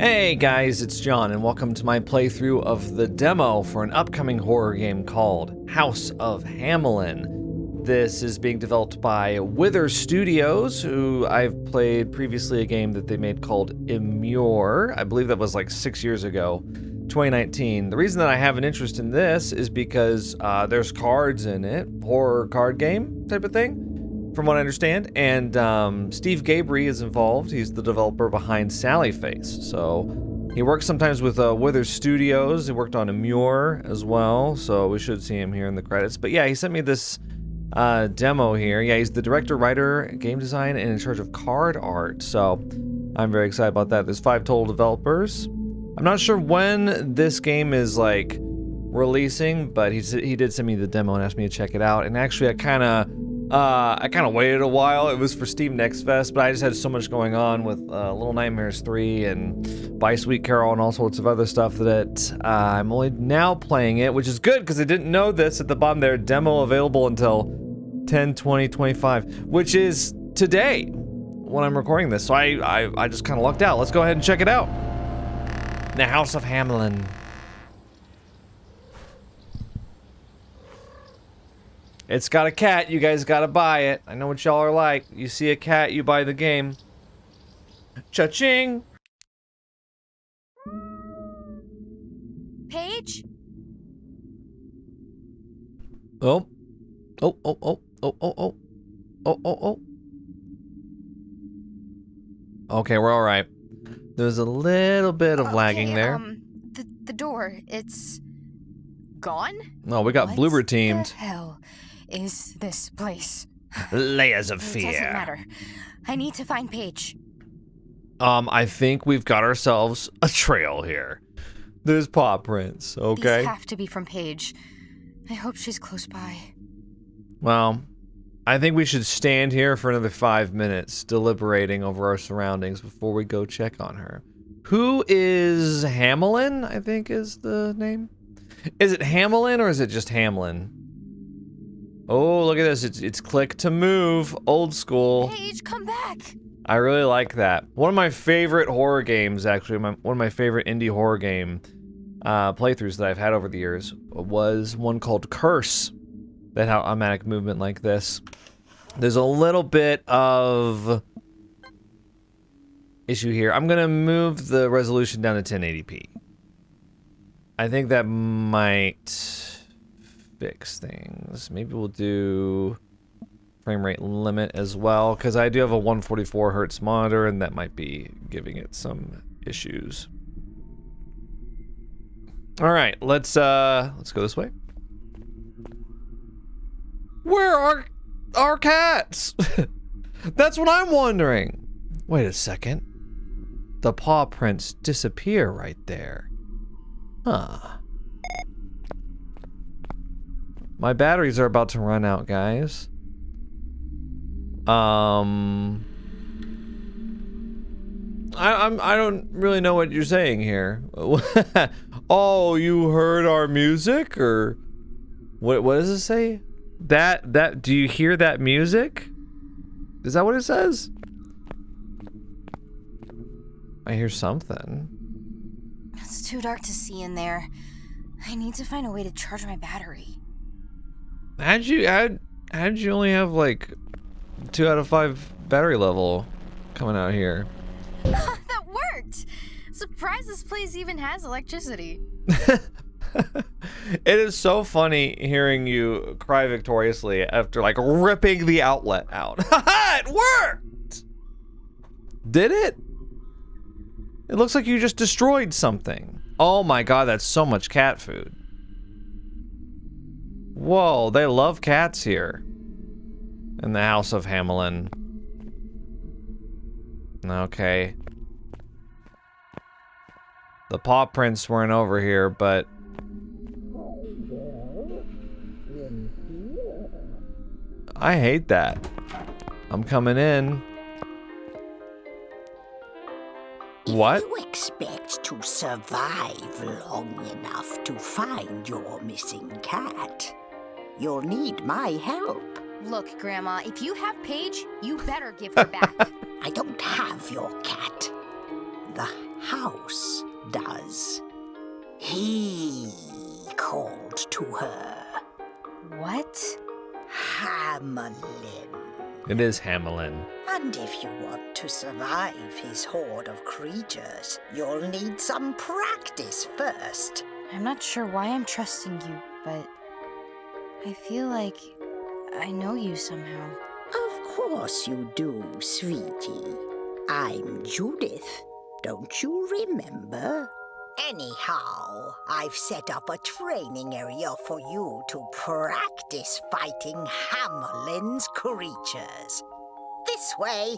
Hey guys, it's John, and welcome to my playthrough of the demo for an upcoming horror game called House of Hamelin. This is being developed by Wither Studios, who I've played previously a game that they made called Immure. I believe that was like 6 years ago, 2019. The reason that I have an interest in this is because there's cards in it, horror card game type of thing, from what I understand, and Steve Gabry is involved. He's the developer behind Sally Face, so he works sometimes with Wither Studios. He worked on Immure as well, so we should see him here in the credits. But yeah, he sent me this demo here. Yeah, he's the director, writer, game design, and in charge of card art, so I'm very excited about that. There's 5 total developers. I'm not sure when this game is like releasing, but he did send me the demo and asked me to check it out. And actually, I kind of waited a while. It was for Steam Next Fest, but I just had so much going on with Little Nightmares 3 and Buy Sweet Carol and all sorts of other stuff that I'm only now playing it, which is good because I didn't know this at the bottom there. Demo available until 10/20/25, which is today when I'm recording this. So I just kind of lucked out. Let's go ahead and check it out. The House of Hamelin. It's got a cat, you guys gotta buy it. I know what y'all are like. You see a cat, you buy the game. Cha-ching! Paige? Oh. Oh, oh, oh, oh, oh, oh. Oh, oh, oh. Okay, we're alright. There's a little bit of lagging there. The door, it's gone? Oh, we got bloober teamed. What the hell is this place? Layers of It fear. doesn't matter. I need to find Paige. I think we've got ourselves a trail here. There's paw prints, okay? These have to be from Paige. I hope she's close by. Well, I think we should stand here for another 5 minutes, deliberating over our surroundings before we go check on her. Who is Hamelin, I think is the name? Is it Hamelin or is it just Hamelin? Oh, look at this. It's click to move. Old school. Paige, come back! I really like that. One of my favorite horror games, actually, one of my favorite indie horror game playthroughs that I've had over the years was one called Curse that had automatic movement like this. There's a little bit of issue here. I'm gonna move the resolution down to 1080p. I think that might fix things. Maybe we'll do frame rate limit as well, because I do have a 144 hertz monitor, and that might be giving it some issues. All right, let's go this way. Where are our cats? That's what I'm wondering. Wait a second. The paw prints disappear right there. Huh. My batteries are about to run out, guys. I don't really know what you're saying here. Oh, you heard our music, or what does it say? That do you hear that music? Is that what it says? I hear something. It's too dark to see in there. I need to find a way to charge my battery. How'd you only have like 2 out of 5 battery level coming out here? That worked! Surprised this place even has electricity. It is so funny hearing you cry victoriously after like ripping the outlet out. It worked! Did it? It looks like you just destroyed something. Oh my god, that's so much cat food. Whoa, they love cats here. In the House of Hamelin. Okay. The paw prints weren't over here, but... I hate that. I'm coming in. What? If you expect to survive long enough to find your missing cat, you'll need my help. Look, Grandma, if you have Paige, you better give her back. I don't have your cat. The house does. He called to her. What? Hamelin. It is Hamelin. And if you want to survive his horde of creatures, you'll need some practice first. I'm not sure why I'm trusting you, but I feel like I know you somehow. Of course you do, sweetie. I'm Judith. Don't you remember? Anyhow, I've set up a training area for you to practice fighting Hamelin's creatures. This way.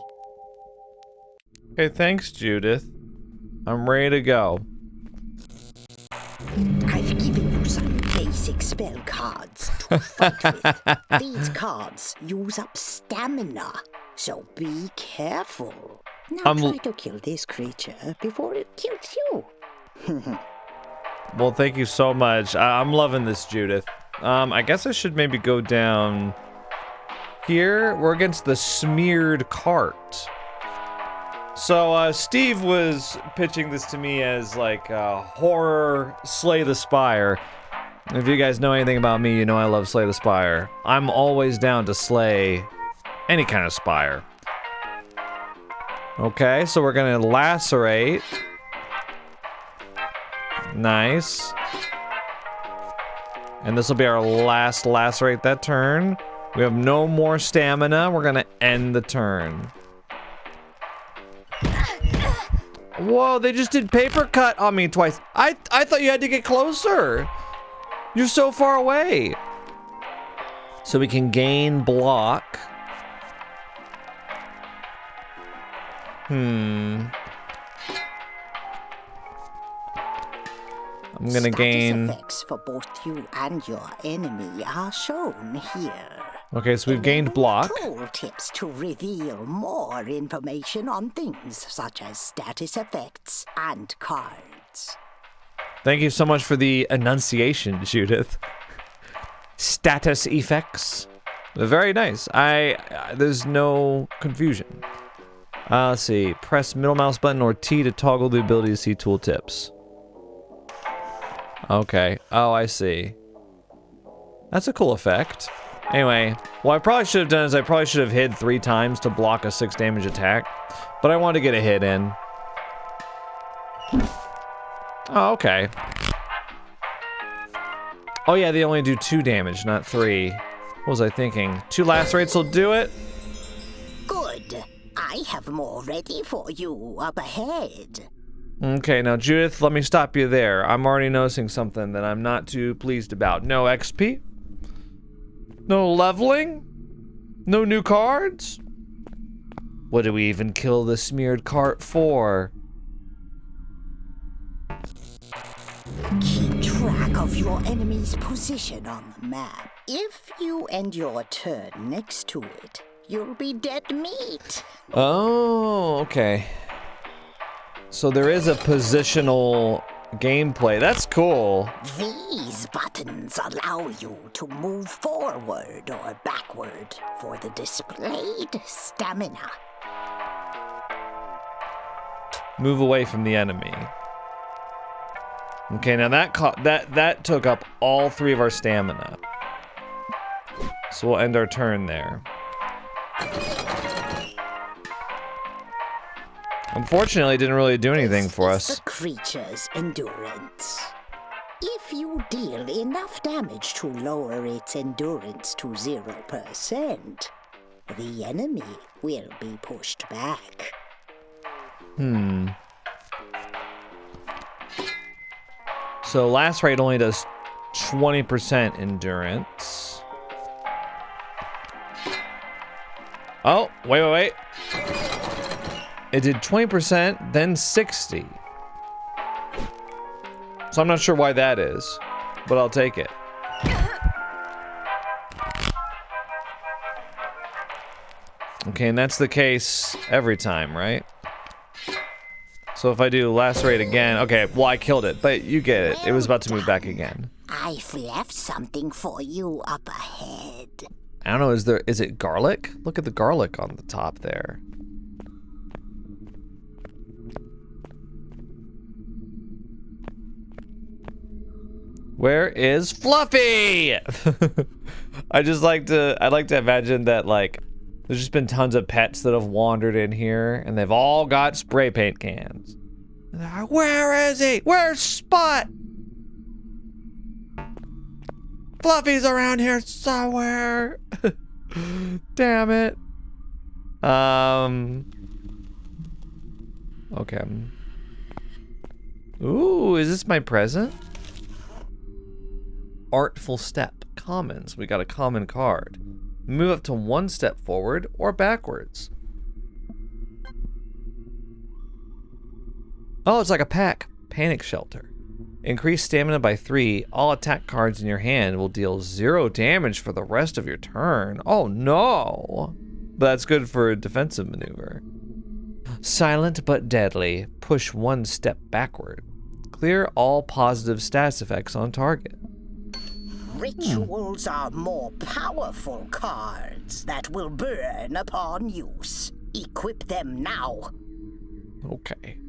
Okay, thanks, Judith. I'm ready to go. I've given you some basic spell cards to fight with. These cards use up stamina, so be careful. Now try to kill this creature before it kills you. Well, thank you so much. I'm loving this, Judith. I guess I should maybe go down here. We're against the smeared cart. So, Steve was pitching this to me as like horror Slay the Spire. If you guys know anything about me, you know I love Slay the Spire. I'm always down to slay any kind of spire. Okay, so we're gonna lacerate. Nice. And this will be our last lacerate that turn. We have no more stamina. We're gonna end the turn. Whoa, they just did paper cut on me twice. I thought you had to get closer. You're so far away. So we can gain block. I'm gonna gain. Effects for both you and your enemy are shown here. Okay, so we've gained block. Tool tips to reveal more information on things such as status effects and cards. Thank you so much for the enunciation, Judith. Status effects. Very nice. There's no confusion. Let's see. Press middle mouse button or T to toggle the ability to see tooltips. Okay. Oh, I see. That's a cool effect. Anyway, what I probably should have done is I probably should have hid 3 times to block a 6 damage attack. But I wanted to get a hit in. Oh, okay. Oh yeah, they only do 2 damage, not 3. What was I thinking? 2 lacerates will do it? Good. I have more ready for you up ahead. Okay, now Judith, let me stop you there. I'm already noticing something that I'm not too pleased about. No XP? No leveling? No new cards? What do we even kill the smeared cart for? Keep track of your enemy's position on the map. If you end your turn next to it, you'll be dead meat. Oh, okay. So there is a positional gameplay. That's cool. These buttons allow you to move forward or backward for the displayed stamina. Move away from the enemy. Okay, now that took up all 3 of our stamina. So we'll end our turn there. Unfortunately, it didn't really do anything for us. The creature's endurance. If you deal enough damage to lower its endurance to 0%, the enemy will be pushed back. So lacerate only does 20% endurance. Oh, wait. It did 20%, then 60. So I'm not sure why that is, but I'll take it. Okay, and that's the case every time, right? So if I do lacerate again, okay, well I killed it, but you get it. It was about to move back again. I've left something for you up ahead. I don't know, is it garlic? Look at the garlic on the top there. Where is Fluffy? I'd like to imagine that, like, there's just been tons of pets that have wandered in here, and they've all got spray paint cans. And they're like, where is he? Where's Spot? Fluffy's around here somewhere. Damn it. Okay. Ooh, is this my present? Artful Step. Commons. We got a common card. Move up to 1 step forward or backwards. Oh, it's like a pack. Panic Shelter. Increase stamina by 3. All attack cards in your hand will deal 0 damage for the rest of your turn. Oh no! But that's good for a defensive maneuver. Silent but deadly. Push 1 step backward. Clear all positive stats effects on target. Rituals are more powerful cards that will burn upon use. Equip them now. Okay.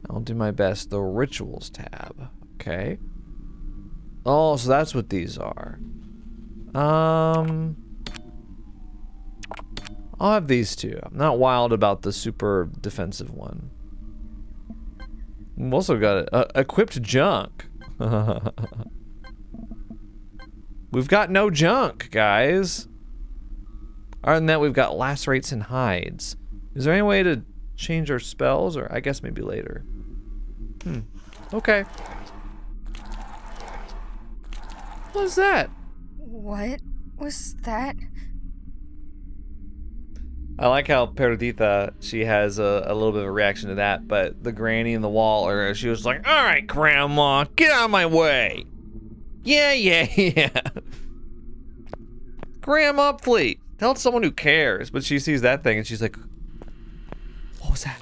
I'll do my best. The Rituals tab. Okay. Oh, so that's what these are. I'll have these two. I'm not wild about the super defensive one. We've also got equipped junk. We've got no junk, guys. Other than that, we've got lacerates and hides. Is there any way to change our spells? Or I guess maybe later. Okay. What was that? What was that? I like how Perdita, she has a little bit of a reaction to that, but the granny in the wall, or she was like, all right, Grandma, get out of my way. Yeah. Grandma, please. Tell someone who cares. But she sees that thing and she's like, what was that?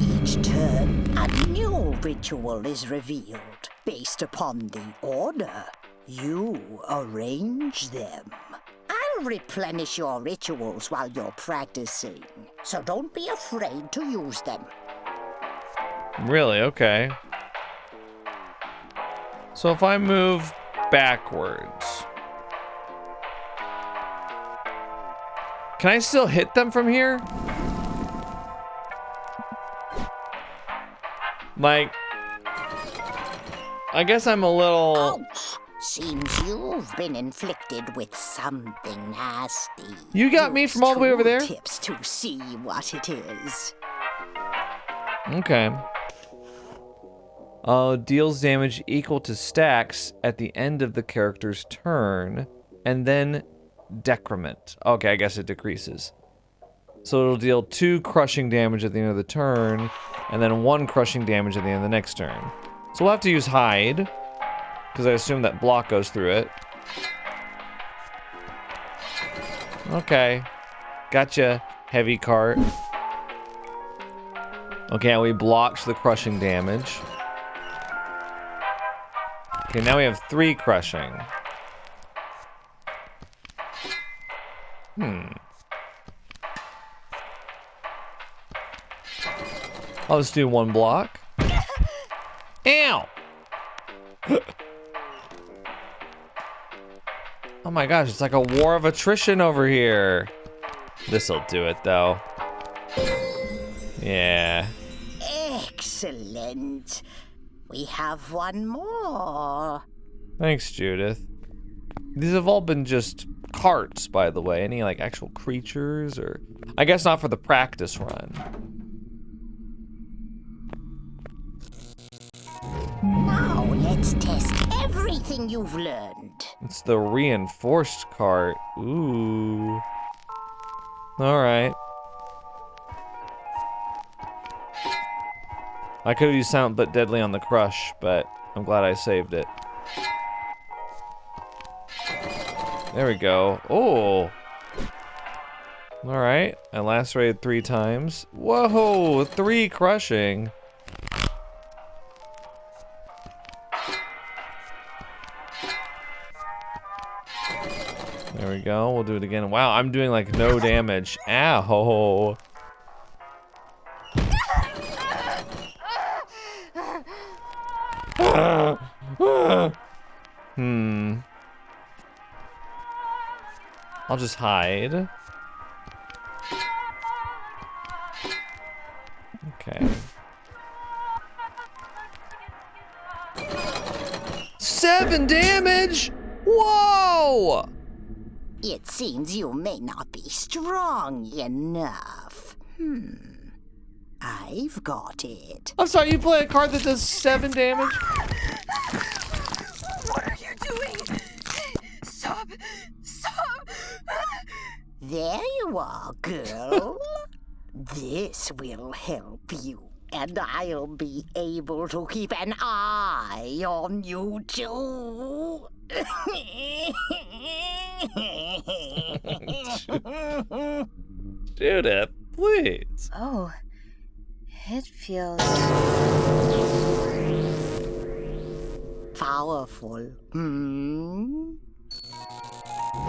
Each turn, a new ritual is revealed based upon the order you arrange them. I'll replenish your rituals while you're practicing, so don't be afraid to use them. Really? Okay. So if I move backwards, can I still hit them from here? Like, I guess I'm a little... Ouch! Seems you've been inflicted with something nasty. You got me from all the way over there? Tips to see what it is. Okay. Deals damage equal to stacks at the end of the character's turn, and then decrement. Okay, I guess it decreases. So it'll deal 2 crushing damage at the end of the turn, and then 1 crushing damage at the end of the next turn. So we'll have to use hide, because I assume that block goes through it. Okay. Gotcha, heavy cart. Okay, we blocked the crushing damage. Okay, now we have 3 crushing. I'll just do 1 block. Ow! Oh my gosh, it's like a war of attrition over here. This'll do it, though. Yeah. Excellent. We have one more. Thanks, Judith. These have all been just carts, by the way. Any, like, actual creatures, or... I guess not for the practice run. Now let's test everything you've learned. It's the reinforced cart. Ooh. Alright. I could have used Silent but Deadly on the crush, but I'm glad I saved it. There we go. Oh. Alright. I lacerated 3 times. Whoa! 3 crushing. There we go. We'll do it again. Wow, I'm doing like no damage. Ow. I'll just hide. Okay. 7 damage? Whoa! It seems you may not be strong enough. I've got it. I'm sorry, you play a card that does 7 damage? What are you doing? Stop! Stop! There you are, girl. This will help you, and I'll be able to keep an eye on you too. Judith, please. Oh, it feels Powerful,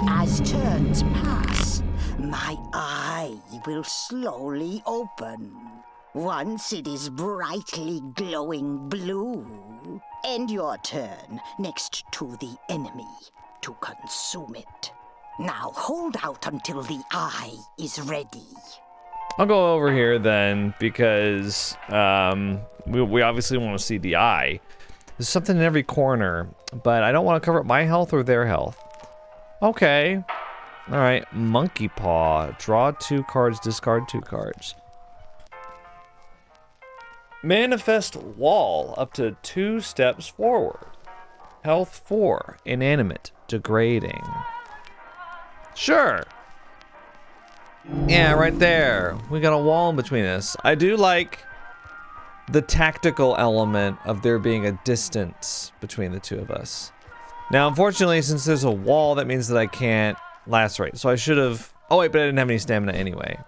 As turns pass, my eye will slowly open. Once it is brightly glowing blue, end your turn next to the enemy to consume it. Now hold out until the eye is ready. I'll go over here then, because we obviously want to see the eye. There's something in every corner, but I don't want to cover up my health or their health. Okay. All right, Monkey Paw. Draw 2 cards, discard 2 cards. Manifest wall up to 2 steps forward. Health 4. Inanimate. Degrading. Sure. Yeah, right there. We got a wall in between us. I do like the tactical element of there being a distance between the two of us. Now, unfortunately, since there's a wall, that means that I can't lacerate. So I should have... Oh, wait, but I didn't have any stamina anyway.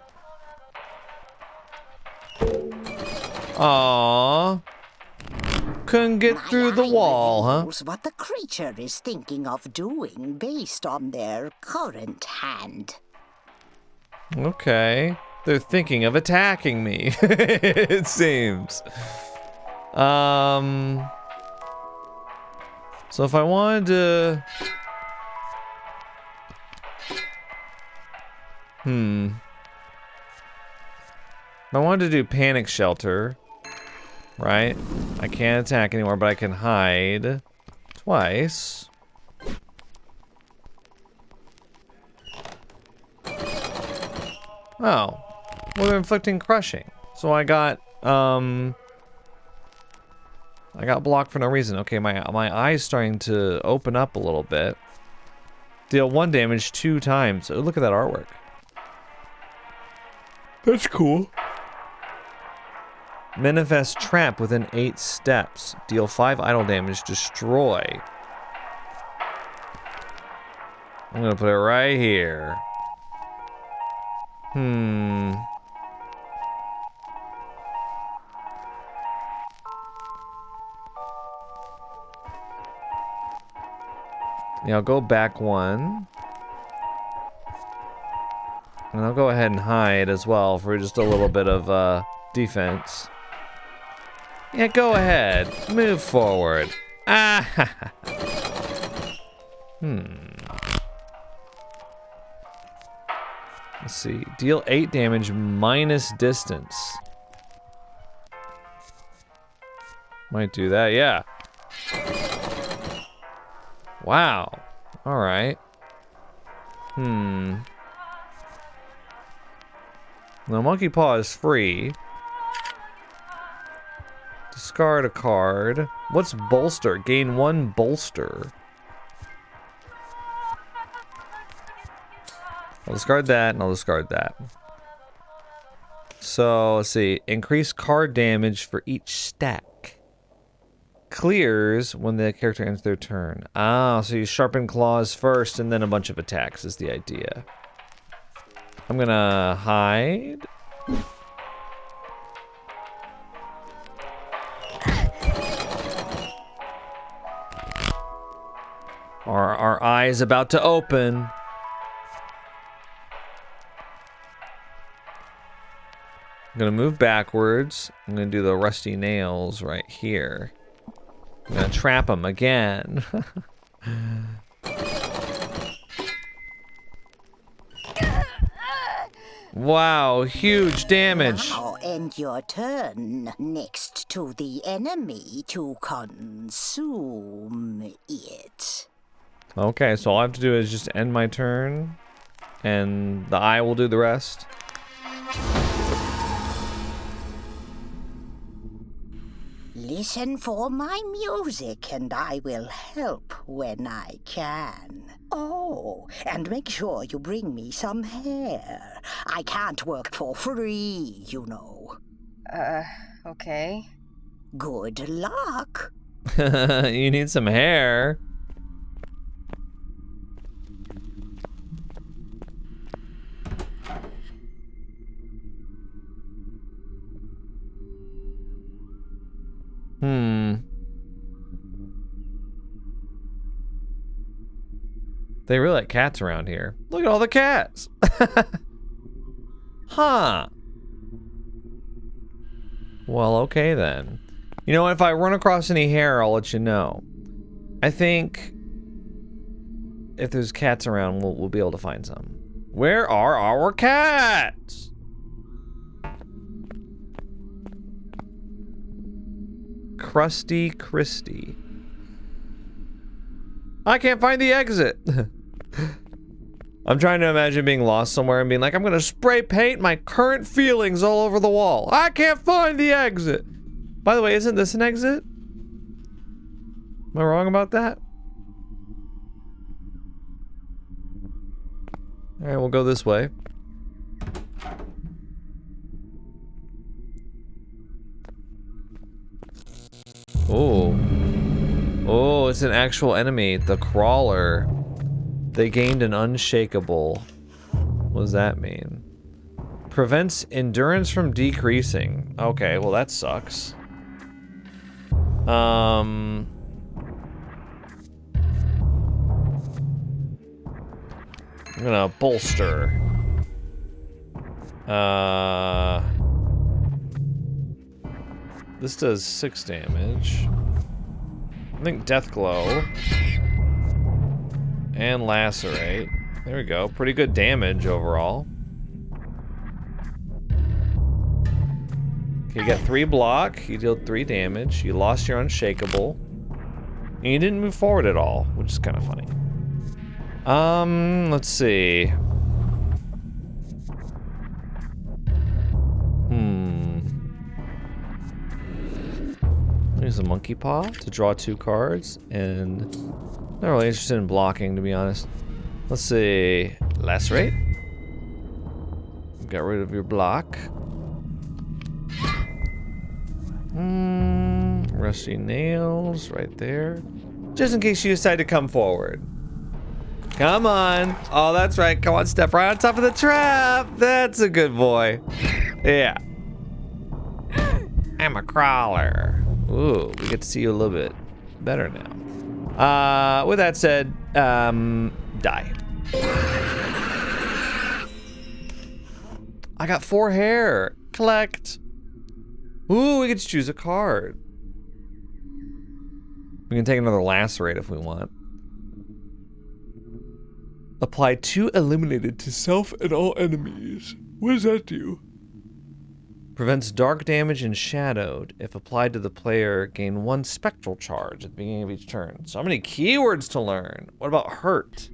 Aww. Couldn't get through the wall, huh? What the creature is thinking of doing based on their current hand. Okay. They're thinking of attacking me, it seems. So if I wanted to... If I wanted to do panic shelter, right? I can't attack anymore, but I can hide twice. Oh. Well, they're inflicting crushing. So I got blocked for no reason. Okay, my eye's starting to open up a little bit. Deal 1 damage 2 times. Oh, look at that artwork. That's cool. Manifest trap within 8 steps. Deal 5 idle damage. Destroy. I'm gonna put it right here. Yeah, I'll go back 1. And I'll go ahead and hide as well for just a little bit of defense. Yeah, go ahead. Move forward. Ah. Let's see. Deal 8 damage minus distance. Might do that, yeah. Wow. Alright. The Monkey Paw is free. Discard a card. What's bolster? Gain 1 bolster. I'll discard that, and I'll discard that. So, let's see. Increase card damage for each stack. Clears when the character ends their turn. Ah, so you sharpen claws first, and then a bunch of attacks is the idea. I'm gonna hide. Our eye is about to open. I'm gonna move backwards. I'm gonna do the rusty nails right here. I'm gonna trap him again. Wow, huge damage. Now end your turn next to the enemy to consume it. Okay, so all I have to do is just end my turn, and the eye will do the rest. Listen for my music, and I will help when I can. Oh, and make sure you bring me some hair. I can't work for free, you know. Okay. Good luck. You need some hair. They really like cats around here. Look at all the cats. Huh. Well, okay then. You know, if I run across any hair, I'll let you know. I think if there's cats around, we'll be able to find some. Where are our cats? Krusty Christy. I can't find the exit. I'm trying to imagine being lost somewhere and being like, I'm gonna spray paint my current feelings all over the wall. I can't find the exit. By the way, isn't this an exit? Am I wrong about that? All right, we'll go this way. Oh. Oh, it's an actual enemy. The crawler. They gained an unshakable. What does that mean? Prevents endurance from decreasing. Okay, well that sucks. I'm gonna bolster. This does 6 damage. I think Death Glow. And Lacerate. There we go. Pretty good damage overall. Okay, you got 3 block. You dealt 3 damage. You lost your Unshakable. And you didn't move forward at all, which is kind of funny. Let's see. Use a Monkey Paw to draw 2 cards, and not really interested in blocking, to be honest. Let's see. Lacerate. Got rid of your block. Rusty Nails right there. Just in case you decide to come forward. Come on. Oh, that's right. Come on, step right on top of the trap. That's a good boy. Yeah. I'm a crawler. Ooh, we get to see you a little bit better now. With that said, die. I got 4 hair. Collect. Ooh, we get to choose a card. We can take another Lacerate if we want. Apply 2 eliminated to self and all enemies. What does that do? Prevents dark damage and shadowed. If applied to the player, gain 1 spectral charge at the beginning of each turn. So many keywords to learn. What about hurt?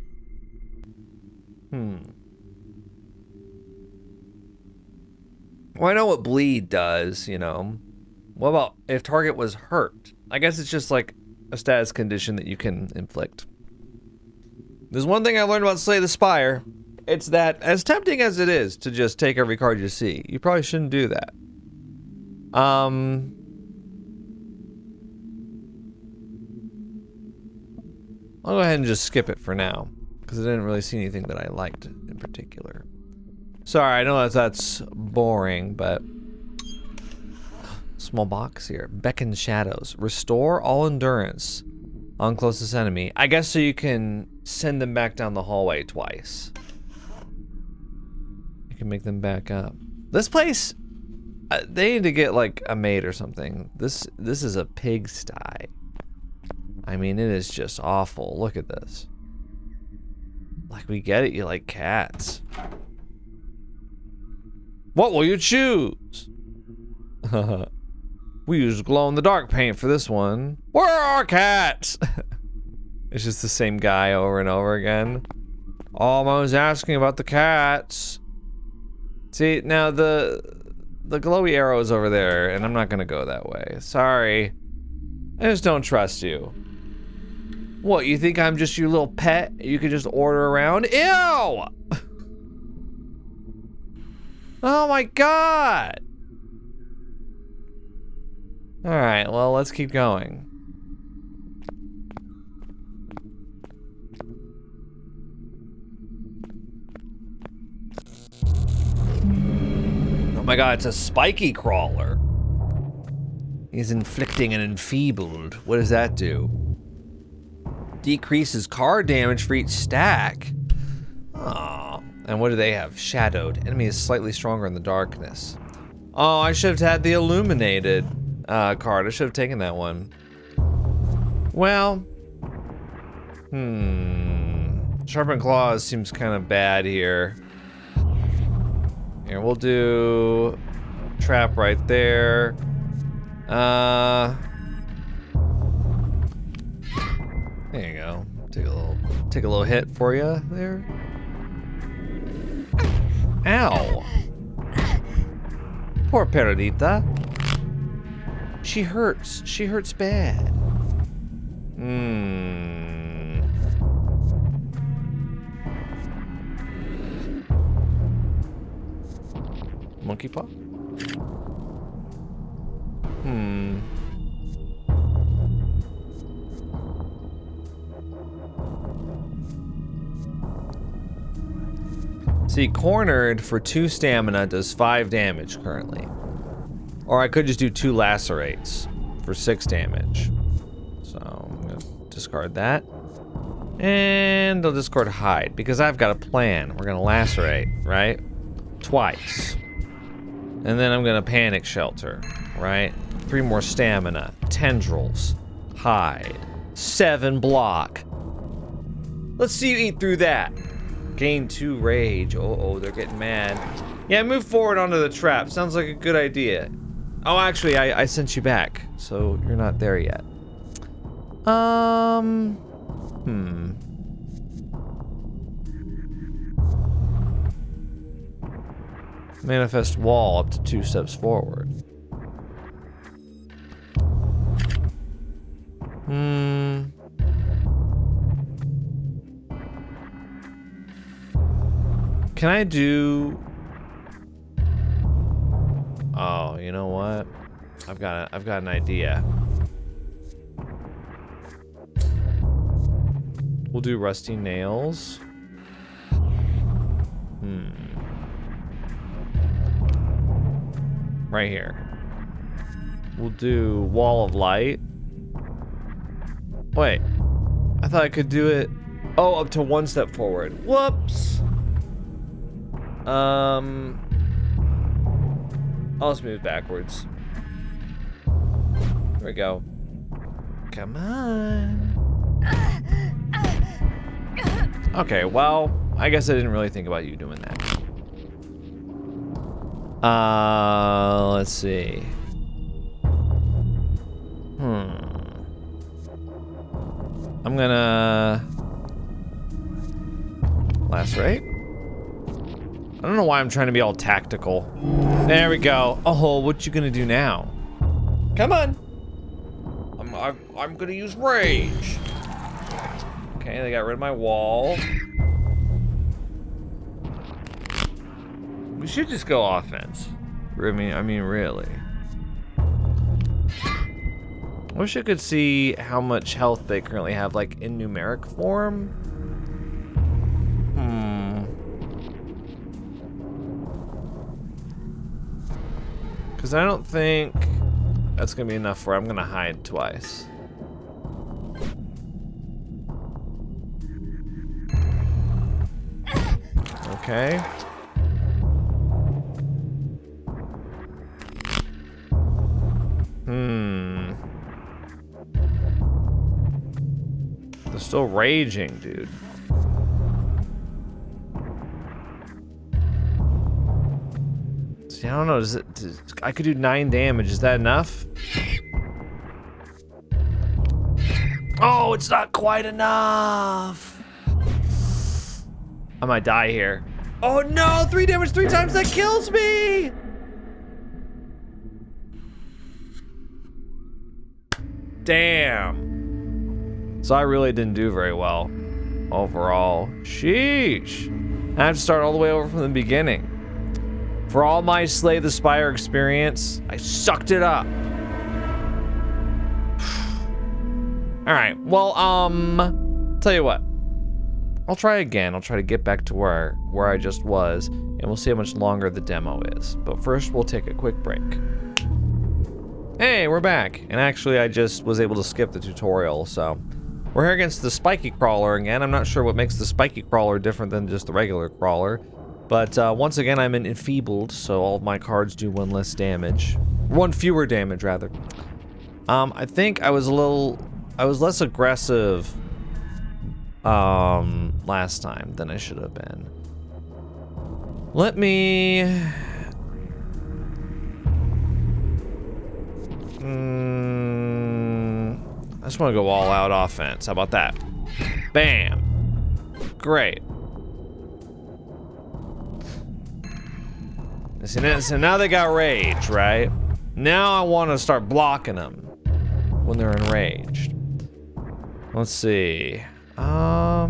Well, I know what bleed does, you know. What about if target was hurt? I guess it's just like a status condition that you can inflict. There's one thing I learned about Slay the Spire. It's that, as tempting as it is to just take every card you see, you probably shouldn't do that. I'll go ahead and just skip it for now, because I didn't really see anything that I liked in particular. Sorry, I know that's boring, but... Small box here. Beckon Shadows. Restore all endurance on closest enemy. I guess so you can send them back down the hallway twice. You can make them back up. This place, they need to get like a maid or something. This is a pigsty. I mean, it is just awful. Look at this. Like, we get it, you like cats. What will you choose? We use glow-in-the-dark paint for this one. Where are our cats? It's just the same guy over and over again. Almost asking about the cats. See, now the glowy arrow is over there, and I'm not gonna go that way. Sorry. I just don't trust you. What, you think I'm just your little pet? You can just order around? Ew! Oh my god! Alright, well, let's keep going. Oh my god, it's a spiky crawler. He's inflicting an enfeebled. What does that do? Decreases card damage for each stack. Aww. And what do they have? Shadowed. Enemy is slightly stronger in the darkness. Oh, I should have had the illuminated card. I should have taken that one. Well. Sharpened claws seems kind of bad here. Here, we'll do trap right there. There you go. Take a little hit for you there. Ow. Poor Perdita. She hurts. She hurts bad. Monkey paw? See, cornered for 2 stamina does 5 damage currently. Or I could just do 2 lacerates for 6 damage. So I'm gonna discard that. And I'll discard hide because I've got a plan. We're gonna lacerate, right? Twice. And then I'm gonna panic shelter, right? 3 more stamina, tendrils, hide, 7 block. Let's see you eat through that. Gain 2 rage. Oh, they're getting mad. Yeah, move forward onto the trap. Sounds like a good idea. Oh, actually, I sent you back, so you're not there yet. Manifest wall up to 2 steps forward. Can I do... Oh, you know what? I've got an idea. We'll do rusty nails. Right here. We'll do wall of light. Wait. I thought I could do it... Oh, up to 1 step forward. Whoops! I'll just move backwards. There we go. Come on. Okay, well, I guess I didn't really think about you doing that. Let's see. I'm gonna lacerate. I don't know why I'm trying to be all tactical. There we go. Oh, what you gonna do now? Come on. I'm gonna use rage. Okay, they got rid of my wall. We should just go offense. I mean, really. I wish I could see how much health they currently have, like, in numeric form. Because I don't think that's going to be enough for I'm going to hide twice. Okay. Still raging, dude. See, I don't know. I could do 9 damage. Is that enough? Oh, it's not quite enough. I might die here. Oh no, 3 damage 3 times, that kills me! Damn. So I really didn't do very well overall. Sheesh. I have to start all the way over from the beginning. For all my Slay the Spire experience, I sucked it up. All right, well, tell you what. I'll try again. I'll try to get back to where I just was, and we'll see how much longer the demo is. But first, we'll take a quick break. Hey, we're back. And actually, I just was able to skip the tutorial, so. We're here against the spiky crawler again. I'm not sure what makes the spiky crawler different than just the regular crawler. But once again, I'm enfeebled, so all of my cards do 1 less damage. 1 fewer damage, rather. I think I was less aggressive last time than I should have been. Let me I just want to go all out offense. How about that? Bam. Great. So now they got rage, right? Now I want to start blocking them when they're enraged. Let's see. Now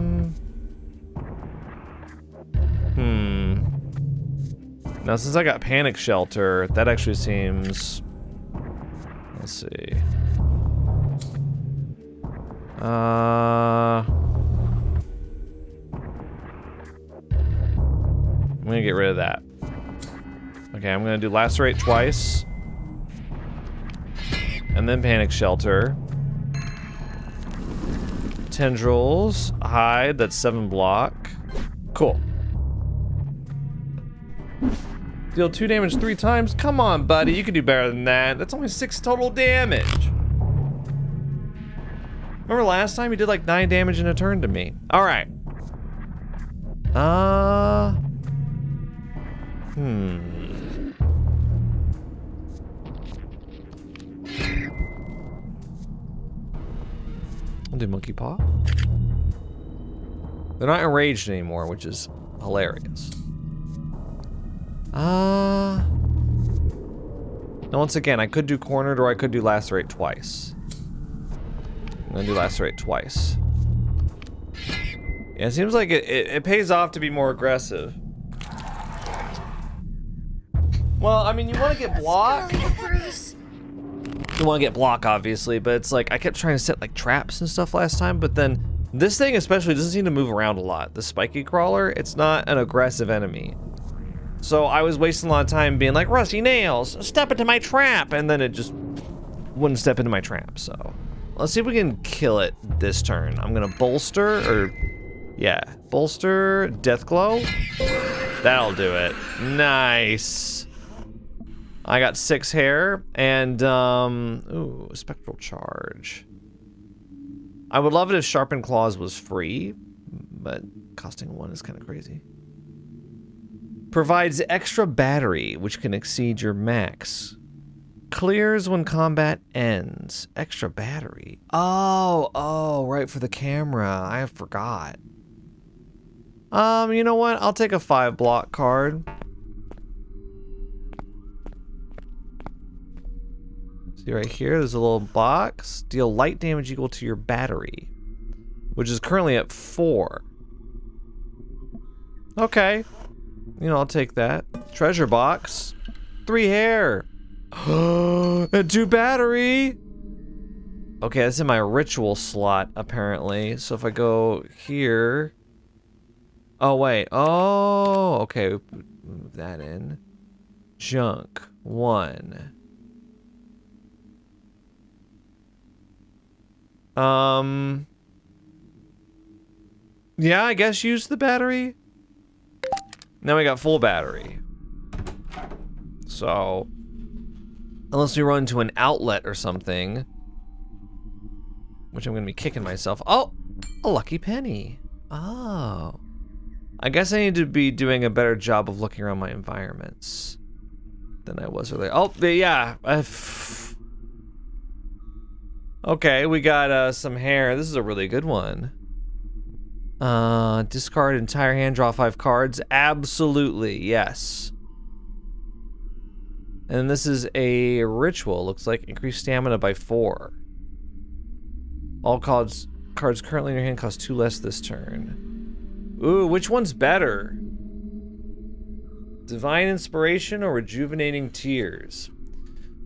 since I got panic shelter, that actually seems, let's see. I'm gonna get rid of that. Okay, I'm gonna do lacerate twice. And then panic shelter. Tendrils, hide, that's 7 block. Cool. Deal 2 damage 3 times? Come on, buddy, you can do better than that. That's only 6 total damage. Remember last time you did like 9 damage in a turn to me? All right. I'll do monkey paw. They're not enraged anymore, which is hilarious. Now once again, I could do cornered or I could do lacerate twice. I'm gonna do lacerate twice. Yeah, it seems like it pays off to be more aggressive. Well, I mean, you want to get block. You want to get block, obviously, but it's like I kept trying to set like traps and stuff last time, but then this thing especially doesn't seem to move around a lot. The spiky crawler, it's not an aggressive enemy. So I was wasting a lot of time being like, rusty nails, step into my trap, and then it just wouldn't step into my trap, so. Let's see if we can kill it this turn. I'm gonna bolster, or, yeah, bolster, death glow. That'll do it. Nice. I got 6 hair, and, ooh, spectral charge. I would love it if sharpened claws was free, but costing 1 is kind of crazy. Provides extra battery, which can exceed your max. Clears when combat ends. Extra battery. Oh, right, for the camera. I forgot. You know what? I'll take a 5 block card. See right here, there's a little box. Deal light damage equal to your battery, which is currently at 4. Okay. You know, I'll take that. Treasure box. 3 hair. And 2 battery. Okay, that's in my ritual slot, apparently. So if I go here. Oh, wait. Oh, okay. Move that in. Junk. 1. Yeah, I guess use the battery. Now we got full battery. So, unless we run to an outlet or something, which I'm gonna be kicking myself. Oh, A lucky penny. Oh. I guess I need to be doing a better job of looking around my environments than I was earlier. Oh, yeah. Okay, we got some hair. This is a really good one. Discard entire hand, draw 5 cards. Absolutely, yes. And this is a ritual. Looks like increase stamina by 4. All cards currently in your hand cost 2 less this turn. Ooh, which one's better? Divine Inspiration or Rejuvenating Tears?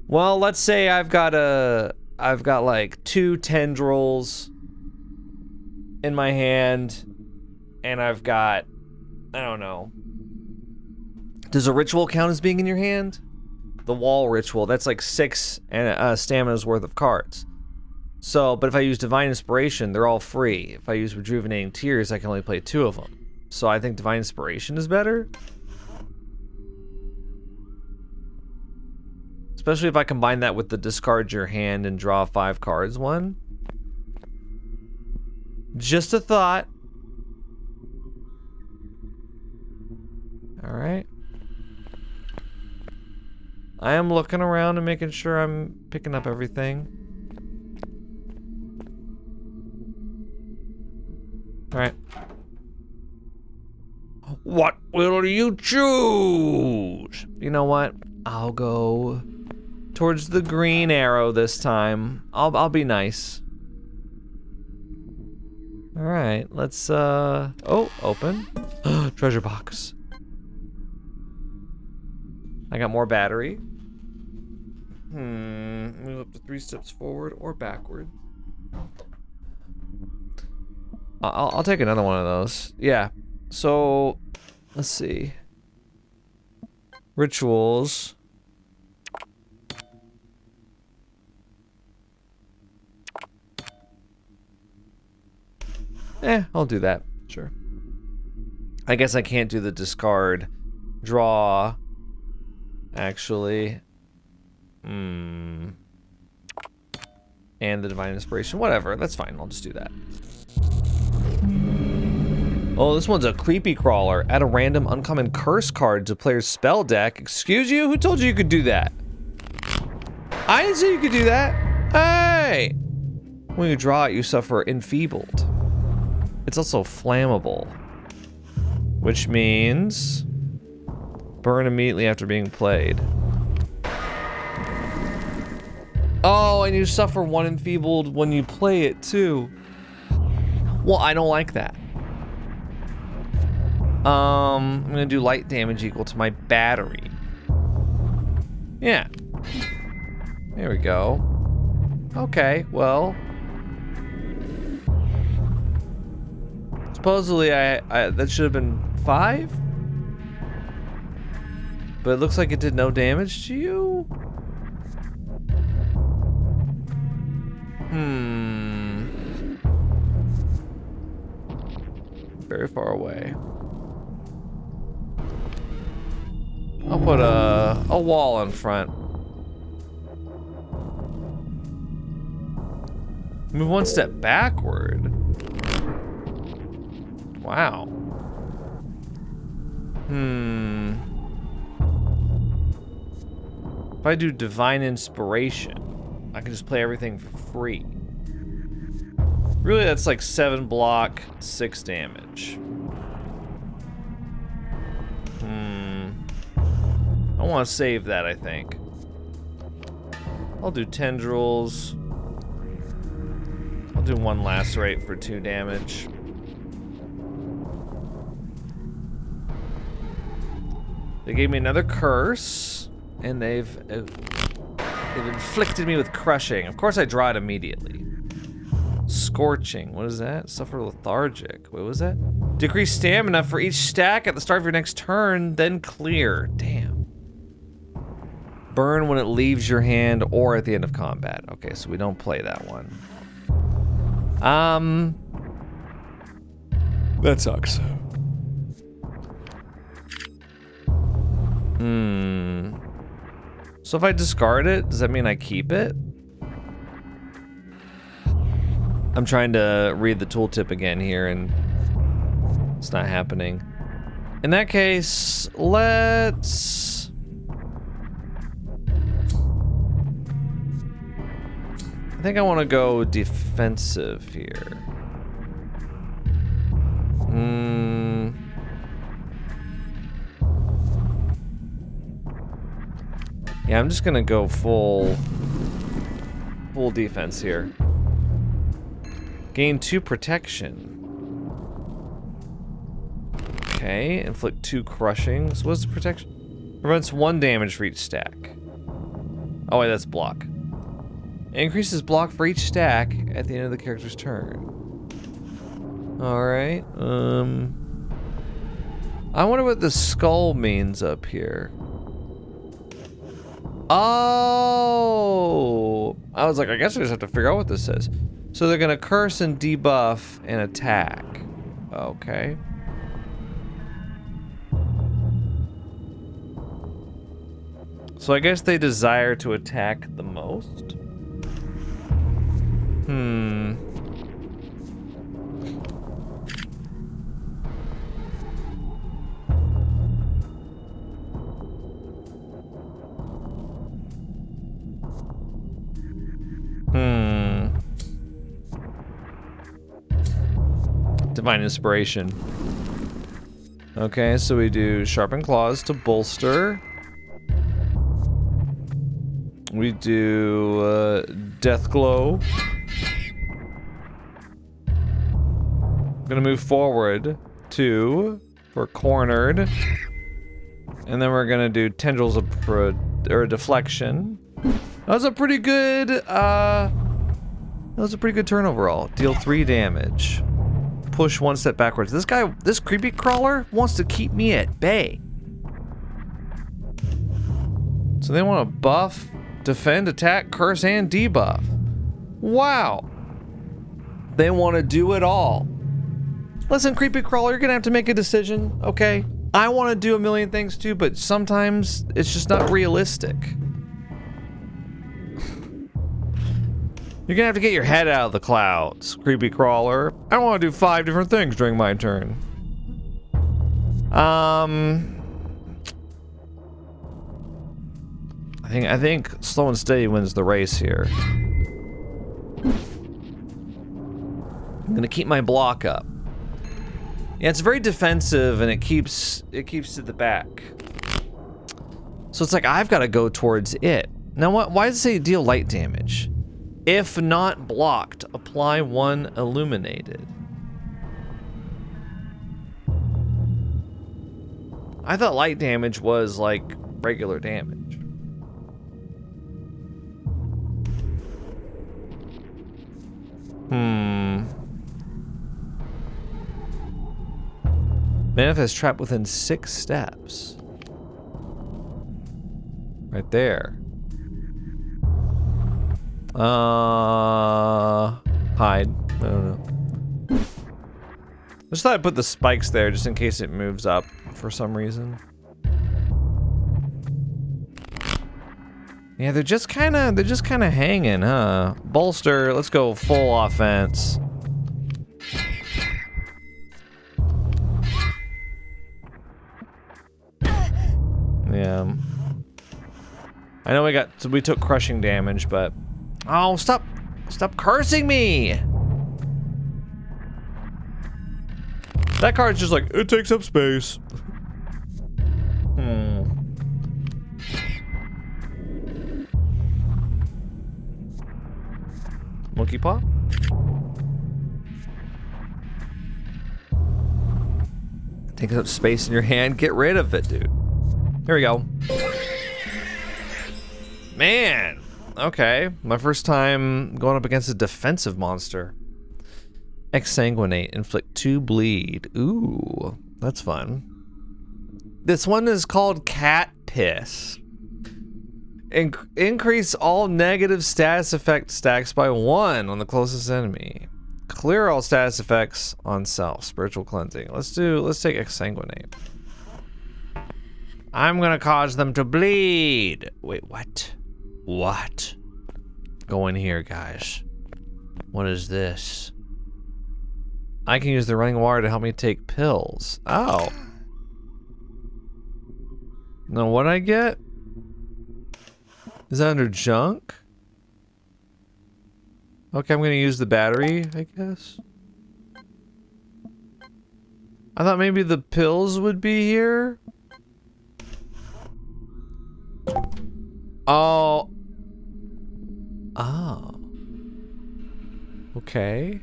Well, let's say I've got like 2 tendrils in my hand, and I've got, I don't know. Does a ritual count as being in your hand? The wall ritual, that's like 6 stamina's worth of cards. So, but if I use Divine Inspiration, they're all free. If I use Rejuvenating Tears, I can only play 2 of them. So I think Divine Inspiration is better. Especially if I combine that with the discard your hand and draw 5 cards one. Just a thought. Alright. I am looking around and making sure I'm picking up everything. Alright. What will you choose? You know what? I'll go towards the green arrow this time. I'll be nice. Alright, let's oh, open. Treasure box. I got more battery. Move up to 3 steps forward or backward. I'll take another one of those. Yeah. So, let's see. Rituals. I'll do that. Sure. I guess I can't do the discard draw. Actually. And the Divine Inspiration. Whatever. That's fine. I'll just do that. Oh, this one's a creepy crawler. Add a random uncommon curse card to player's spell deck. Excuse you? Who told you you could do that? I didn't say you could do that. Hey! When you draw it, you suffer enfeebled. It's also flammable. Which means burn immediately after being played. Oh, and you suffer 1 enfeebled when you play it too. Well, I don't like that. I'm gonna do light damage equal to my battery. Yeah. There we go. Okay, well. Supposedly that should have been 5? But it looks like it did no damage to you? Very far away. I'll put a wall in front. Move 1 step backward. Wow. If I do Divine Inspiration, I can just play everything for free. Really, that's like 7 block, 6 damage. I want to save that, I think. I'll do tendrils. I'll do 1 lacerate for 2 damage. They gave me another curse, and they've inflicted me with crushing. Of course I draw it immediately. Scorching, what is that? Suffer lethargic. What was that? Decrease stamina for each stack at the start of your next turn, then clear. Damn. Burn when it leaves your hand or at the end of combat. Okay, so we don't play that one. That sucks. So if I discard it, does that mean I keep it? I'm trying to read the tooltip again here, and it's not happening. In that case, let's... I think I want to go defensive here. Yeah, I'm just gonna go full defense here. Gain 2 protection. Okay, inflict 2 crushing. So what's the protection? Prevents 1 damage for each stack. Oh wait, that's block. Increases block for each stack at the end of the character's turn. Alright, I wonder what the skull means up here. Oh! I was like, I guess I just have to figure out what this says. So they're gonna curse and debuff and attack. Okay. So I guess they desire to attack the most? Divine Inspiration. Okay, so we do Sharpen Claws to bolster. We do Death Glow. Gonna move forward 2 for Cornered. And then we're gonna do Tendrils of Deflection. That was a pretty good turn overall. Deal 3 damage. Push 1 step backwards. This guy, this creepy crawler wants to keep me at bay. So they want to buff, defend, attack, curse, and debuff. Wow. They want to do it all. Listen, creepy crawler, you're gonna have to make a decision, okay? I want to do a million things too, but sometimes it's just not realistic. You're gonna have to get your head out of the clouds, creepy crawler. I want to do 5 different things during my turn. I think slow and steady wins the race here. I'm gonna keep my block up. Yeah, it's very defensive and it keeps to the back. So it's like I've got to go towards it. Now what? Why does it say deal light damage? If not blocked, apply 1 illuminated. I thought light damage was like regular damage. Manifest trap within 6 steps. Right there. Hide. I don't know. I just thought I'd put the spikes there just in case it moves up for some reason. Yeah, they're just kind of hanging, huh? Bolster, let's go full offense. Yeah. I know we took crushing damage, but oh, stop cursing me. That card's just like, it takes up space. Monkey paw? Takes up space in your hand, get rid of it, dude. Here we go. Man, okay. My first time going up against a defensive monster. Exsanguinate, inflict 2 bleed. Ooh, that's fun. This one is called Cat Piss. Increase all negative status effect stacks by 1 on the closest enemy. Clear all status effects on self. Spiritual cleansing. Let's take Exsanguinate. I'm gonna cause them to bleed. Wait, what? What? Go in here, guys. What is this? I can use the running water to help me take pills. Oh. Now what I get? Is that under junk? Okay, I'm gonna use the battery, I guess. I thought maybe the pills would be here. Oh. Oh. Okay.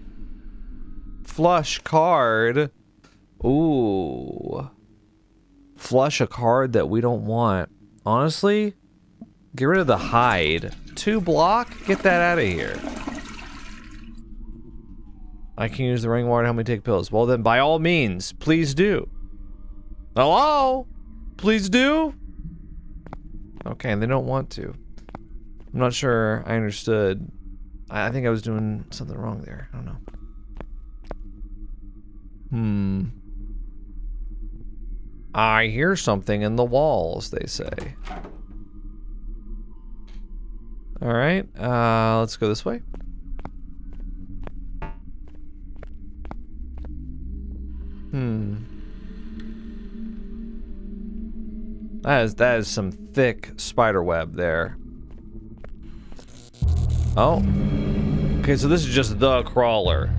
Flush card. Ooh. Flush a card that we don't want. Honestly, get rid of the hide. 2 block? Get that out of here. I can use the running water to help me take pills. Well then, by all means, please do. Hello? Please do? Okay, they don't want to. I'm not sure I understood. I think I was doing something wrong there. I don't know. I hear something in the walls, they say. Alright, let's go this way. That is some thick spider web there. Oh. Okay, so this is just the crawler.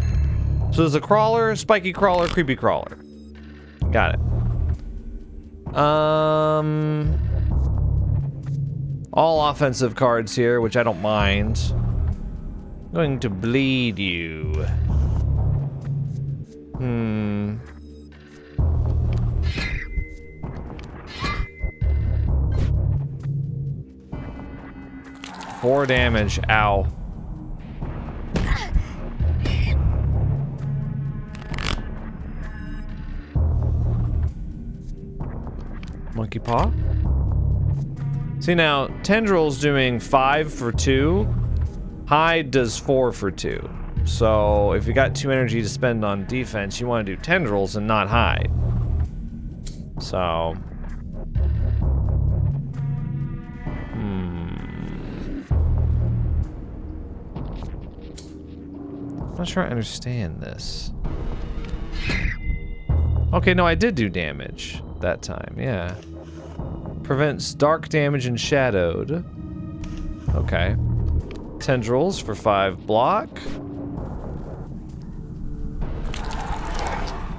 So there's a crawler, spiky crawler, creepy crawler. Got it. All offensive cards here, which I don't mind. I'm going to bleed you. 4 damage. Ow. Monkey paw. See now, Tendril's doing 5 for 2. Hide does 4 for 2. So if you got 2 energy to spend on defense, you want to do Tendrils and not Hide. So. I'm not sure I understand this. Okay, no, I did do damage that time, yeah. Prevents dark damage and shadowed. Okay. Tendrils for 5 block.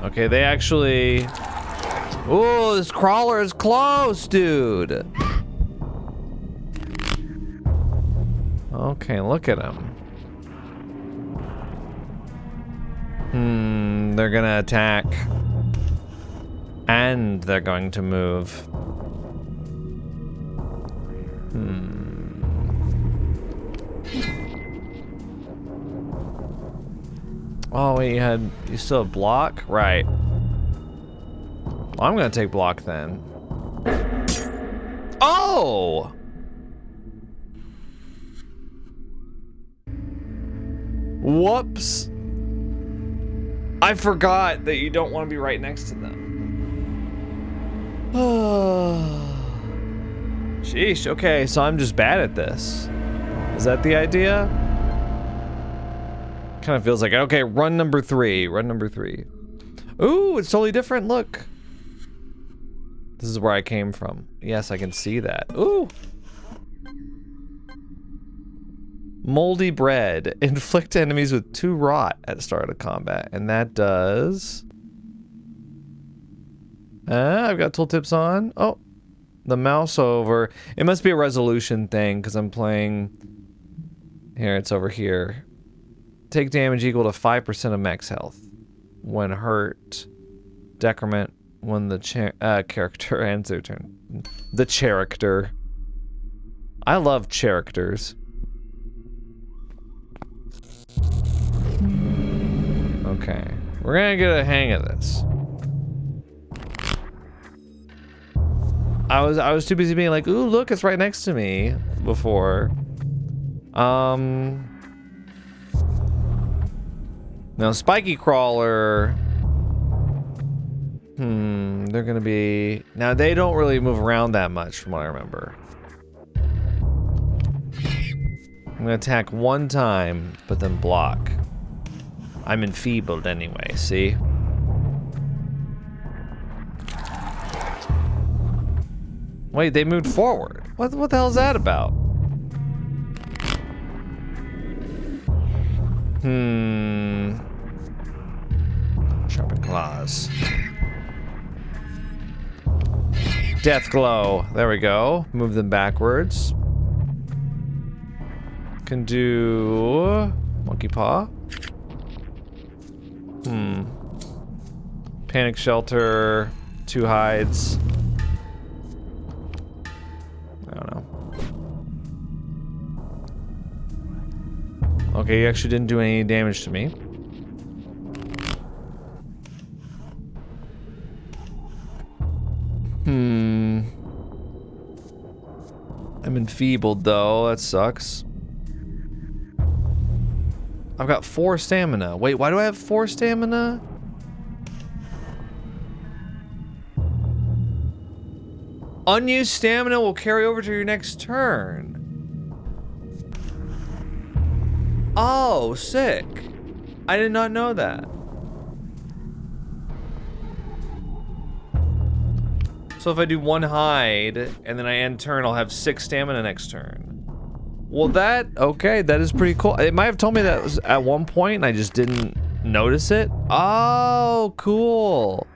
Okay, they actually... Ooh, this crawler is close, dude! Okay, look at him. They're gonna attack. And they're going to move. Oh wait, you still have block? Right. Well, I'm gonna take block then. Oh! Whoops. I forgot that you don't want to be right next to them. Sheesh, okay, so I'm just bad at this. Is that the idea? Kind of feels like, okay, run number 3, run number 3. Ooh, it's totally different, look. This is where I came from. Yes, I can see that. Ooh. Moldy bread. Inflict enemies with 2 rot at the start of combat. And that does... I've got tooltips on. Oh, the mouse over. It must be a resolution thing because I'm playing... Here, it's over here. Take damage equal to 5% of max health. When hurt. Decrement when the character ends their turn. The character. I love characters. Okay. We're gonna get a hang of this. I was too busy being like, ooh, look, it's right next to me before. Now spiky crawler. They're gonna be... Now they don't really move around that much from what I remember. I'm gonna attack 1 time, but then block. I'm enfeebled anyway, see? Wait, they moved forward. What the hell is that about? Sharpened claws. Death glow. There we go. Move them backwards. Can do monkey paw. Panic shelter. 2 hides. I don't know. Okay, he actually didn't do any damage to me. I'm enfeebled though, that sucks. I've got 4 stamina. Wait, why do I have 4 stamina? Unused stamina will carry over to your next turn. Oh, sick. I did not know that. So if I do 1 hide, and then I end turn, I'll have 6 stamina next turn. Well, okay, that is pretty cool. It might have told me that was at one point, and I just didn't notice it. Oh, cool.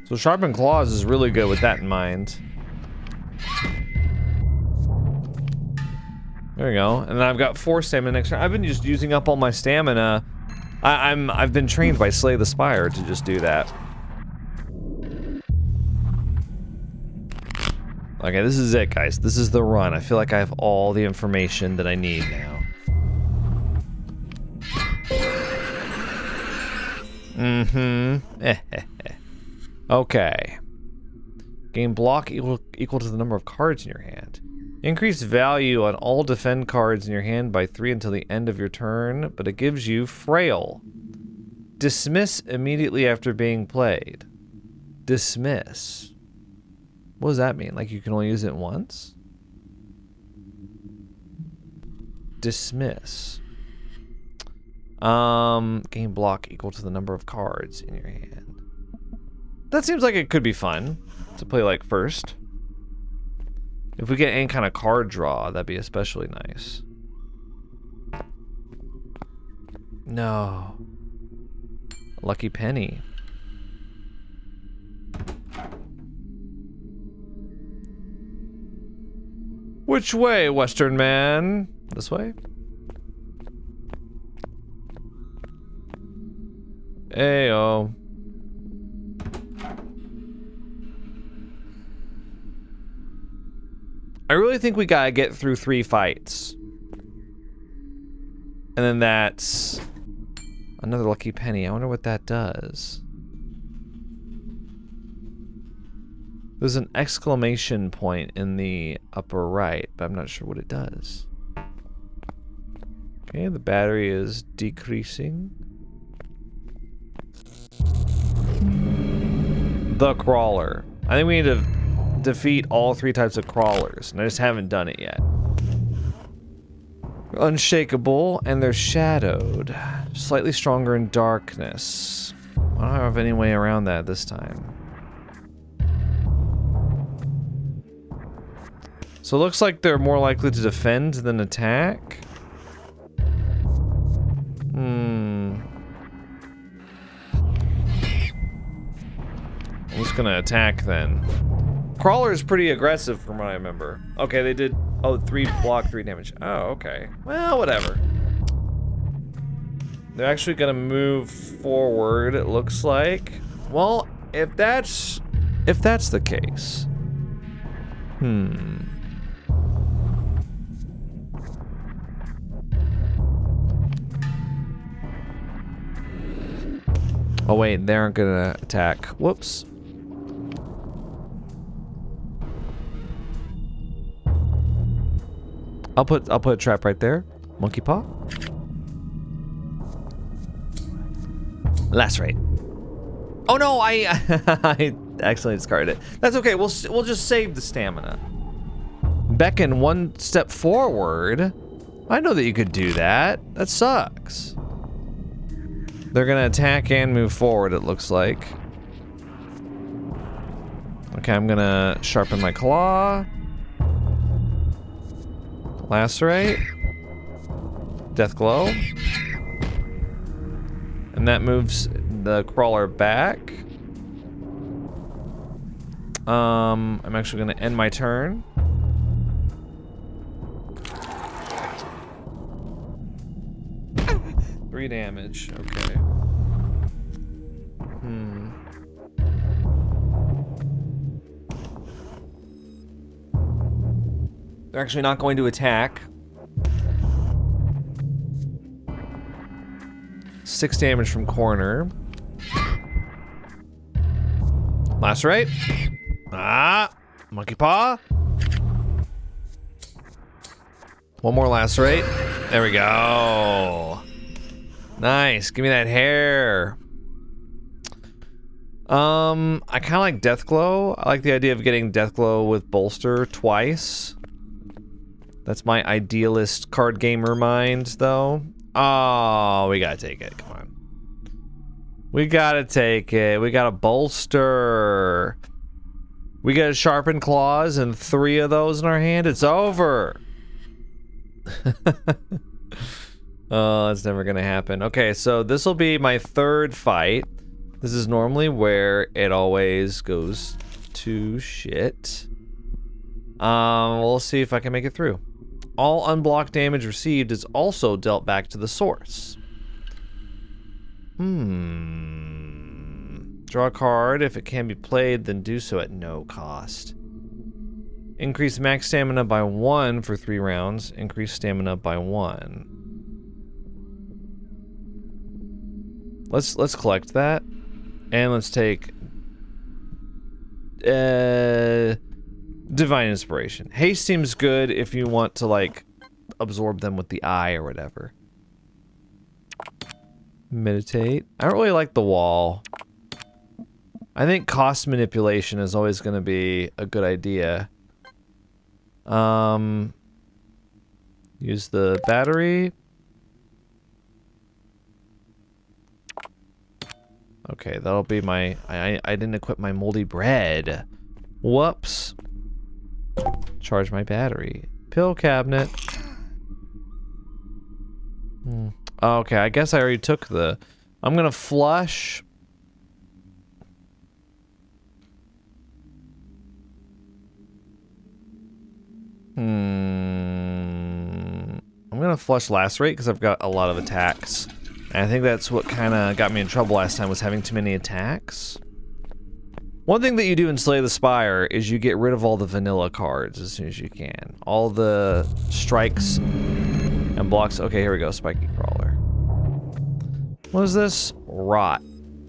So sharpened claws is really good with that in mind. There we go. And then I've got 4 stamina next turn. I've been just using up all my stamina. I've been trained by Slay the Spire to just do that. Okay, this is it, guys. This is the run. I feel like I have all the information that I need now. Okay. Gain block equal to the number of cards in your hand. Increase value on all defend cards in your hand by 3 until the end of your turn, but it gives you Frail. Dismiss immediately after being played. Dismiss. What does that mean? Like you can only use it once? Dismiss. Gain block equal to the number of cards in your hand. That seems like it could be fun to play like first. If we get any kind of card draw, that'd be especially nice. No. Lucky penny. Which way, Western man? This way? Ayo. I really think we gotta get through 3 fights. And then that's another lucky penny. I wonder what that does. There's an exclamation point in the upper right, but I'm not sure what it does. Okay, the battery is decreasing. The crawler. I think we need to defeat all 3 types of crawlers, and I just haven't done it yet. They're unshakable, and they're shadowed. Slightly stronger in darkness. I don't have any way around that this time. So it looks like they're more likely to defend than attack. I'm just gonna attack then. Crawler is pretty aggressive from what I remember. Okay, they did, 3 block, 3 damage. Oh, okay. Well, whatever. They're actually gonna move forward, it looks like. Well, if that's the case. Oh wait, they aren't gonna attack. Whoops. I'll put a trap right there. Monkey paw. Lacerate. Oh no, I I accidentally discarded it. That's okay. We'll just save the stamina. Beckon one step forward. I know that you could do that. That sucks. They're gonna attack and move forward, it looks like. Okay, I'm gonna sharpen my claw. Lacerate. Death glow. And that moves the crawler back. I'm actually gonna end my turn. Three damage, okay. They're actually not going to attack. 6 damage from corner. Lacerate. Ah! Monkey paw. One more lacerate. There we go. Nice. Give me that hair. I kind of like Death Glow. I like the idea of getting Death Glow with Bolster twice. That's my idealist card gamer mind, though. Oh, we gotta take it. Come on. We gotta take it. We got a Bolster. We got Sharpened Claws and 3 of those in our hand. It's over. Oh, that's never gonna happen. Okay, so this will be my 3rd fight. This is normally where it always goes to shit. We'll see if I can make it through. All unblocked damage received is also dealt back to the source. Draw a card. If it can be played, then do so at no cost. Increase max stamina by 1 for 3 rounds. Increase stamina by 1. Let's collect that. And let's take Divine Inspiration. Haste seems good if you want to, like, absorb them with the eye or whatever. Meditate. I don't really like the wall. I think cost manipulation is always going to be a good idea. Use the battery. Okay, that'll be my... I didn't equip my moldy bread. Whoops. Charge my battery. Pill cabinet. Okay, I guess I already took the... I'm gonna flush. I'm gonna flush Lacerate because I've got a lot of attacks. And I think that's what kind of got me in trouble last time, was having too many attacks. One thing that you do in Slay the Spire is you get rid of all the vanilla cards as soon as you can. All the strikes and blocks. Okay, here we go, Spiky Crawler. What is this? Rot.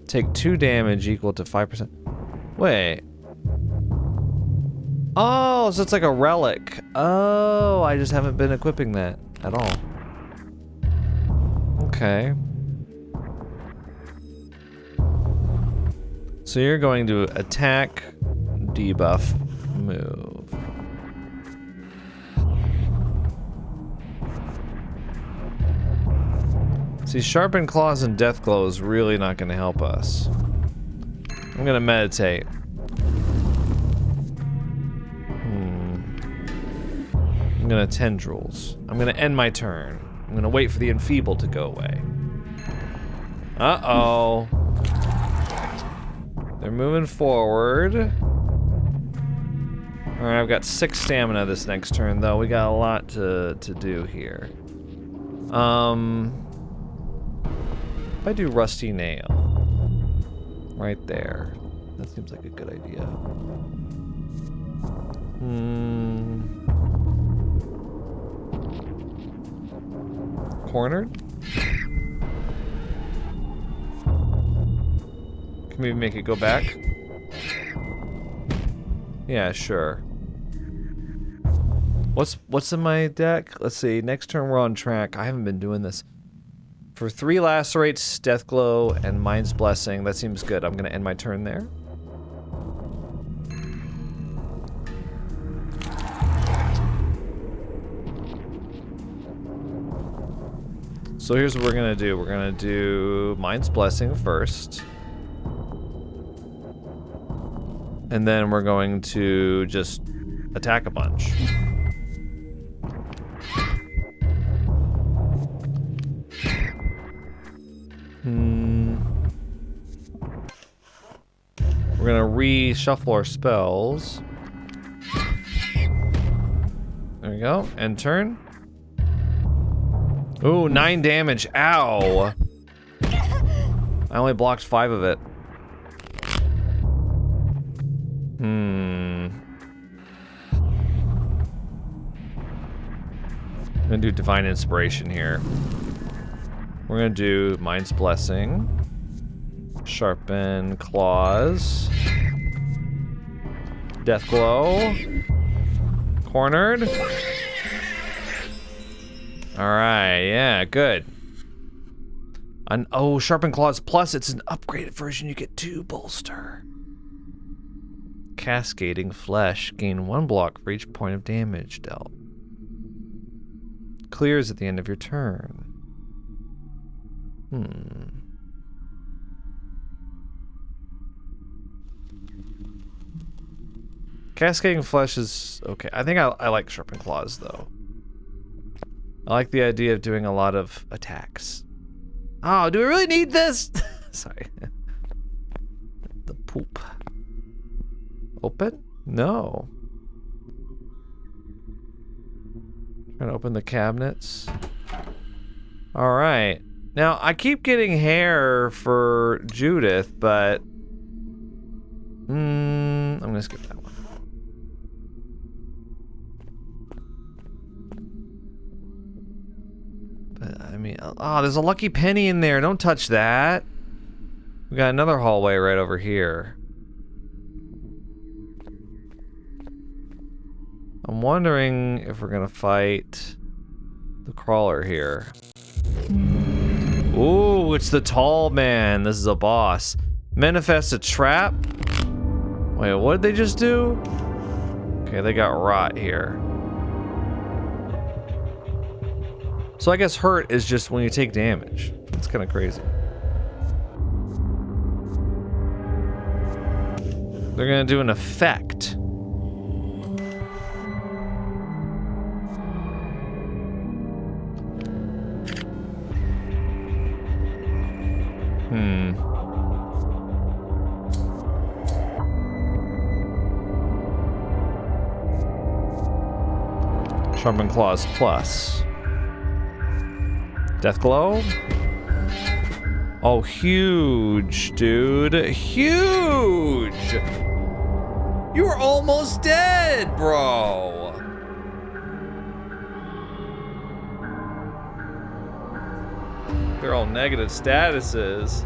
Take 2 damage equal to 5%. Wait. Oh, so it's like a relic. Oh, I just haven't been equipping that at all. Okay. So you're going to attack, debuff, move. See, Sharpened Claws and Death Glow is really not going to help us. I'm going to meditate. I'm going to Tendrils. I'm going to end my turn. I'm going to wait for the Enfeeble to go away. Uh-oh. They're moving forward. Alright, I've got 6 stamina this next turn, though. We got a lot to do here. If I do Rusty Nail. Right there. That seems like a good idea. Cornered? Can we make it go back? Yeah, sure. What's in my deck? Let's see. Next turn we're on track. I haven't been doing this. For 3 lacerates, death glow, and mind's blessing. That seems good. I'm gonna end my turn there. So here's what we're gonna do. We're gonna do mind's blessing first. And then we're going to just attack a bunch. We're gonna reshuffle our spells. There we go. End turn. Ooh, 9 damage. Ow. I only blocked 5 of it. I'm gonna do Divine Inspiration here. We're gonna do Mind's Blessing. Sharpen Claws. Death Glow. Cornered. Alright, yeah, good. Oh, Sharpen Claws Plus, it's an upgraded version, you get 2 bolster. Cascading Flesh, gain 1 block for each point of damage dealt. Clears at the end of your turn. Cascading Flesh is okay. I think I like Sharpen Claws, though. I like the idea of doing a lot of attacks. Oh, do we really need this? Sorry. The poop. Open? No. Trying to open the cabinets. Alright. Now, I keep getting hair for Judith, but... I'm gonna skip that one. But, I mean... Oh, there's a lucky penny in there. Don't touch that. We got another hallway right over here. I'm wondering if we're gonna fight the crawler here. Ooh, it's the tall man. This is a boss. Manifest a trap. Wait, what did they just do? Okay, they got rot here. So I guess hurt is just when you take damage. It's kind of crazy. They're gonna do an effect. Sharpen Claws Plus. Death Glow? Oh, huge, dude. Huge! You were almost dead, bro! They're all negative statuses.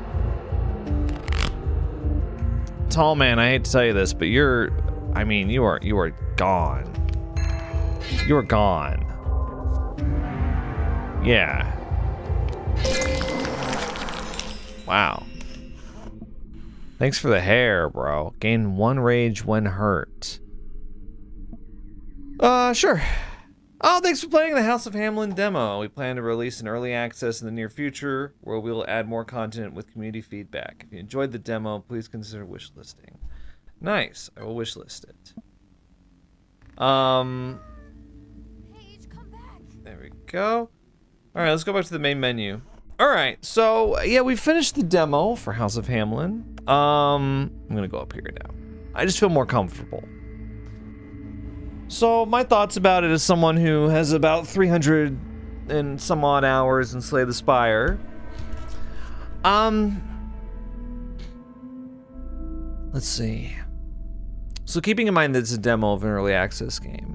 Tall man, I hate to tell you this, but you're... I mean, you are gone. You're gone. Yeah. Wow. Thanks for the hair, bro. Gain 1 rage when hurt. Sure. Oh, thanks for playing the House of Hamelin Demo. We plan to release an early access in the near future, where we will add more content with community feedback. If you enjoyed the demo, please consider wishlisting. Nice. I will wishlist it. There we go. Alright, let's go back to the main menu. Alright, so, yeah, we finished the demo for House of Hamelin. I'm gonna go up here now. I just feel more comfortable. So, my thoughts about it as someone who has about 300 and some odd hours in Slay the Spire. Let's see. So, keeping in mind that it's a demo of an early access game,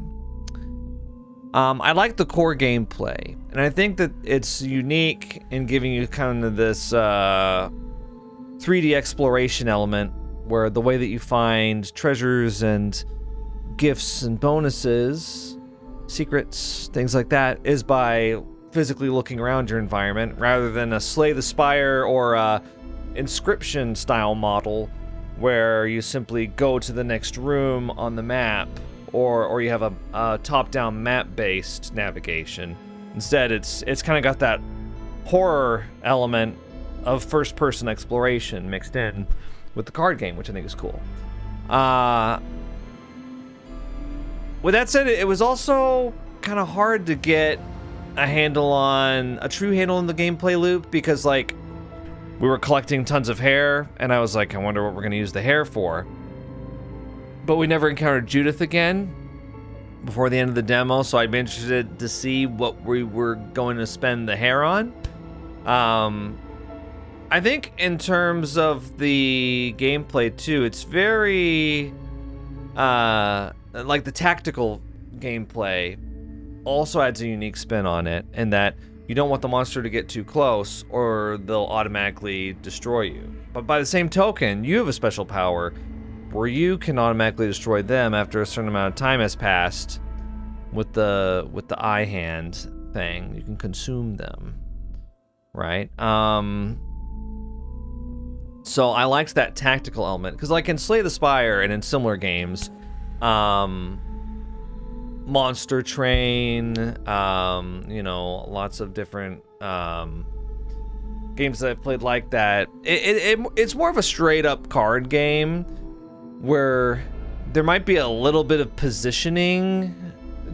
I like the core gameplay, and I think that it's unique in giving you kind of this 3D exploration element, where the way that you find treasures and gifts and bonuses secrets, things like that, is by physically looking around your environment rather than a Slay the Spire or a Inscription style model where you simply go to the next room on the map, or you have a top-down map-based navigation. Instead, it's kind of got that horror element of first-person exploration mixed in with the card game, which I think is cool. With that said, it was also kind of hard to get a true handle on the gameplay loop, because like we were collecting tons of hair, and I was like, I wonder what we're gonna use the hair for. But we never encountered Judith again before the end of the demo, so I'd be interested to see what we were going to spend the hair on. I think in terms of the gameplay too, it's very like the tactical gameplay also adds a unique spin on it, in that you don't want the monster to get too close or they'll automatically destroy you. But by the same token, you have a special power where you can automatically destroy them after a certain amount of time has passed with the eye hand thing. You can consume them, right? So I liked that tactical element, because like in Slay the Spire and in similar games, Monster Train, lots of different games that I've played like that. It's more of a straight up card game where there might be a little bit of positioning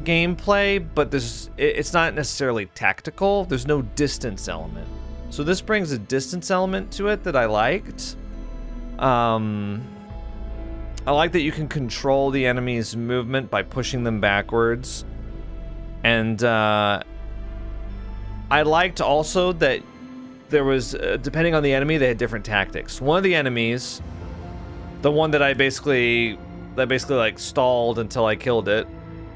gameplay, but it's not necessarily tactical. There's no distance element. So this brings a distance element to it that I liked. I like that you can control the enemy's movement by pushing them backwards. And I liked also that there was, depending on the enemy, they had different tactics. One of the enemies, the one that I basically like stalled until I killed it,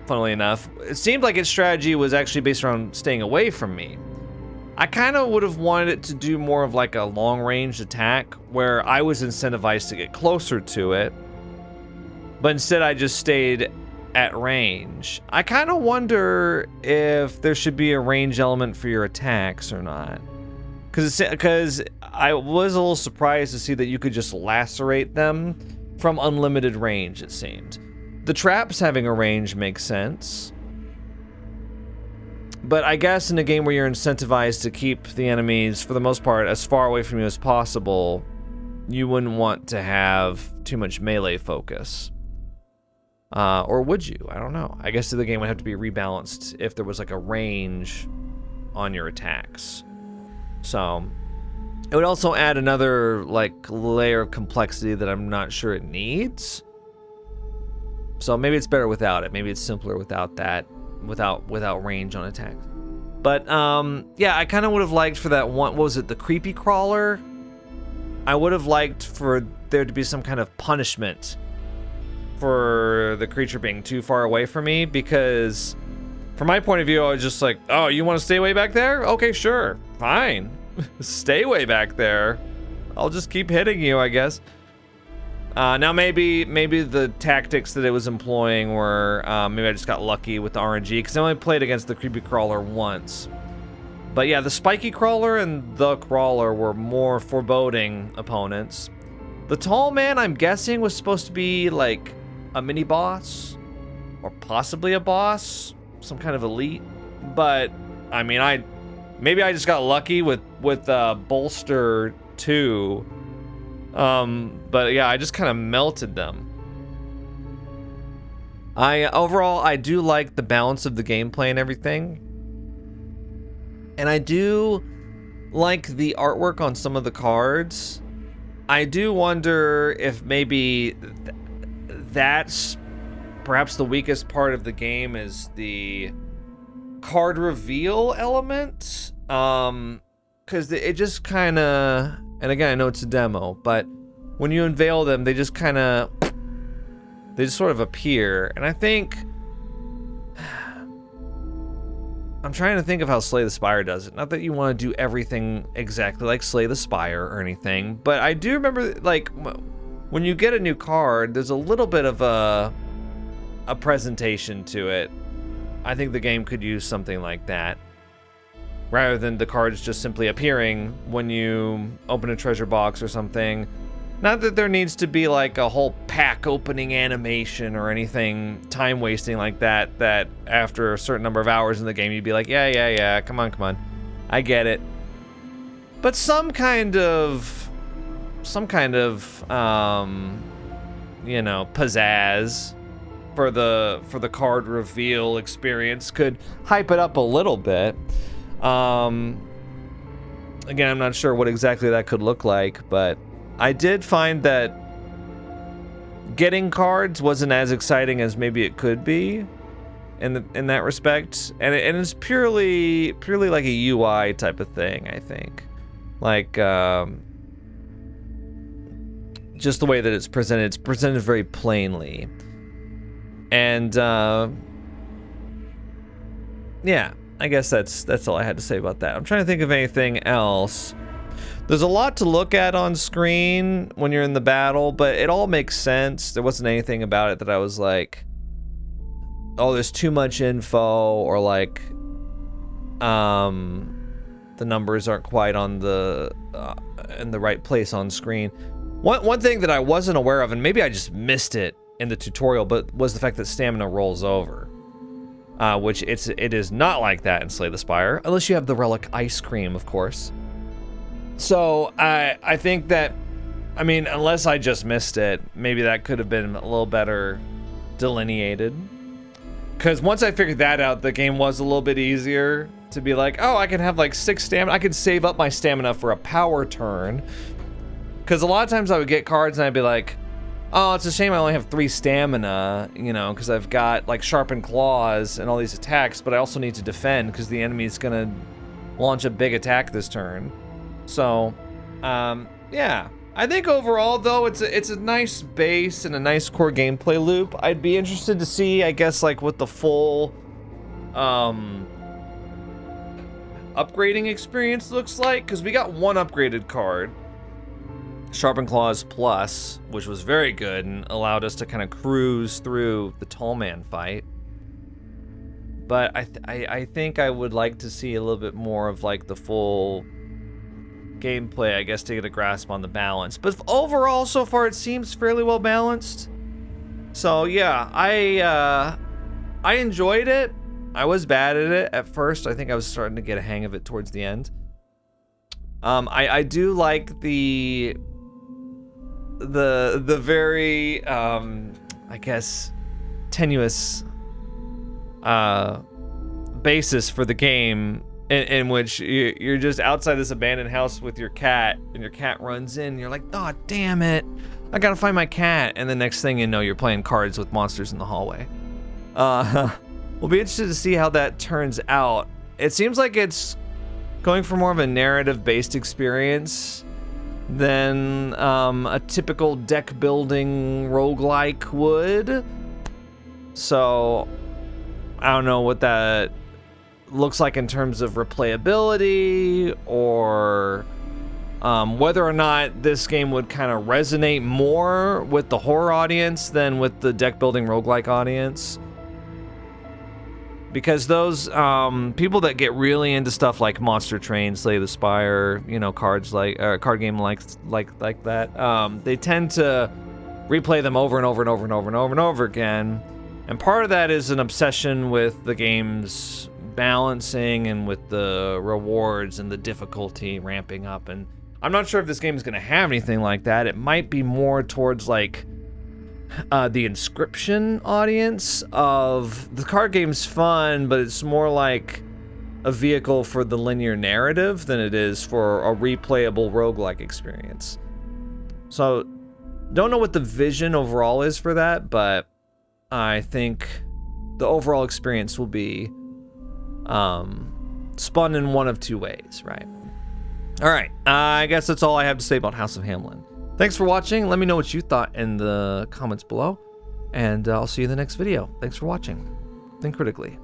funnily enough, it seemed like its strategy was actually based around staying away from me. I kind of would have wanted it to do more of like a long-range attack where I was incentivized to get closer to it, but instead I just stayed at range. I kind of wonder if there should be a range element for your attacks or not. Because I was a little surprised to see that you could just lacerate them from unlimited range, it seemed. The traps having a range makes sense. But I guess in a game where you're incentivized to keep the enemies, for the most part, as far away from you as possible, you wouldn't want to have too much melee focus. Or would you? I don't know. I guess the game would have to be rebalanced if there was like a range on your attacks. So it would also add another like layer of complexity that I'm not sure it needs. So maybe it's better without it. Maybe it's simpler without that, without range on attacks. But yeah, I kind of would have liked for that one, what was it, the creepy crawler? I would have liked for there to be some kind of punishment for the creature being too far away from me, because from my point of view, I was just like, oh, you want to stay way back there? Okay, sure, fine. Stay way back there. I'll just keep hitting you, I guess. Now maybe the tactics that it was employing were, maybe I just got lucky with the RNG, because I only played against the creepy crawler once. But yeah, the spiky crawler and the crawler were more foreboding opponents. The tall man, I'm guessing, was supposed to be like a mini boss, or possibly a boss, some kind of elite. But I mean, maybe I just got lucky with Bolster 2. But yeah, I just kind of melted them. Overall, I do like the balance of the gameplay and everything. And I do like the artwork on some of the cards. I do wonder if maybe that's perhaps the weakest part of the game, is the card reveal element. Because it just kind of, and again, I know it's a demo, but when you unveil them, they just sort of appear. And I think, I'm trying to think of how Slay the Spire does it. Not that you want to do everything exactly like Slay the Spire or anything, but I do remember, like, when you get a new card, there's a little bit of a presentation to it. I think the game could use something like that, rather than the cards just simply appearing when you open a treasure box or something. Not that there needs to be like a whole pack opening animation or anything time wasting like that, that after a certain number of hours in the game you'd be like, yeah, come on, I get it. But some kind of you know, pizzazz for the card reveal experience could hype it up a little bit. Again, I'm not sure what exactly that could look like, but I did find that getting cards wasn't as exciting as maybe it could be in that respect, and it's purely like a UI type of thing, I think. Like just the way that it's presented very plainly. And yeah, I guess that's all I had to say about that. I'm trying to think of anything else. There's a lot to look at on screen when you're in the battle, but it all makes sense. There wasn't anything about it that I was like, oh, there's too much info, or like the numbers aren't quite on the in the right place on screen. One thing that I wasn't aware of, and maybe I just missed it in the tutorial, but was the fact that stamina rolls over. Which it is not like that in Slay the Spire, unless you have the relic ice cream, of course. So I think that, I mean, unless I just missed it, maybe that could have been a little better delineated. Because once I figured that out, the game was a little bit easier to be like, oh, I can have like 6 stamina. I could save up my stamina for a power turn. Because a lot of times I would get cards and I'd be like, oh, it's a shame I only have 3 stamina, you know, because I've got like sharpened claws and all these attacks, but I also need to defend because the enemy's gonna launch a big attack this turn. So, yeah. I think overall, though, it's a nice base and a nice core gameplay loop. I'd be interested to see, I guess, like what the full upgrading experience looks like, because we got one upgraded card, Sharpened Claws Plus, which was very good and allowed us to kind of cruise through the Tall Man fight. But I think I would like to see a little bit more of like the full gameplay, I guess, to get a grasp on the balance. But overall, so far, it seems fairly well balanced. So yeah, I enjoyed it. I was bad at it at first. I think I was starting to get a hang of it towards the end. I do like the very I guess tenuous basis for the game, in which you're just outside this abandoned house with your cat, and your cat runs in, and you're like, oh, damn it, I gotta find my cat, and the next thing you know, you're playing cards with monsters in the hallway. We'll be interested to see how that turns out. It seems like it's going for more of a narrative-based experience than a typical deck-building roguelike would. So, I don't know what that looks like in terms of replayability, or whether or not this game would kind of resonate more with the horror audience than with the deck building roguelike audience. Because those people that get really into stuff like Monster Train, Slay the Spire, you know, cards like card game like that, they tend to replay them over and over and over and over and over and over again. And part of that is an obsession with the game's balancing and with the rewards and the difficulty ramping up. And I'm not sure if this game is going to have anything like that. It might be more towards like the Inscription audience of the card game's fun, but it's more like a vehicle for the linear narrative than it is for a replayable roguelike experience. So don't know what the vision overall is for that, but I think the overall experience will be spun in one of two ways, right? All right, I guess that's all I have to say about House of Hamelin. Thanks for watching. Let me know what you thought in the comments below, and I'll see you in the next video. Thanks for watching. Think critically.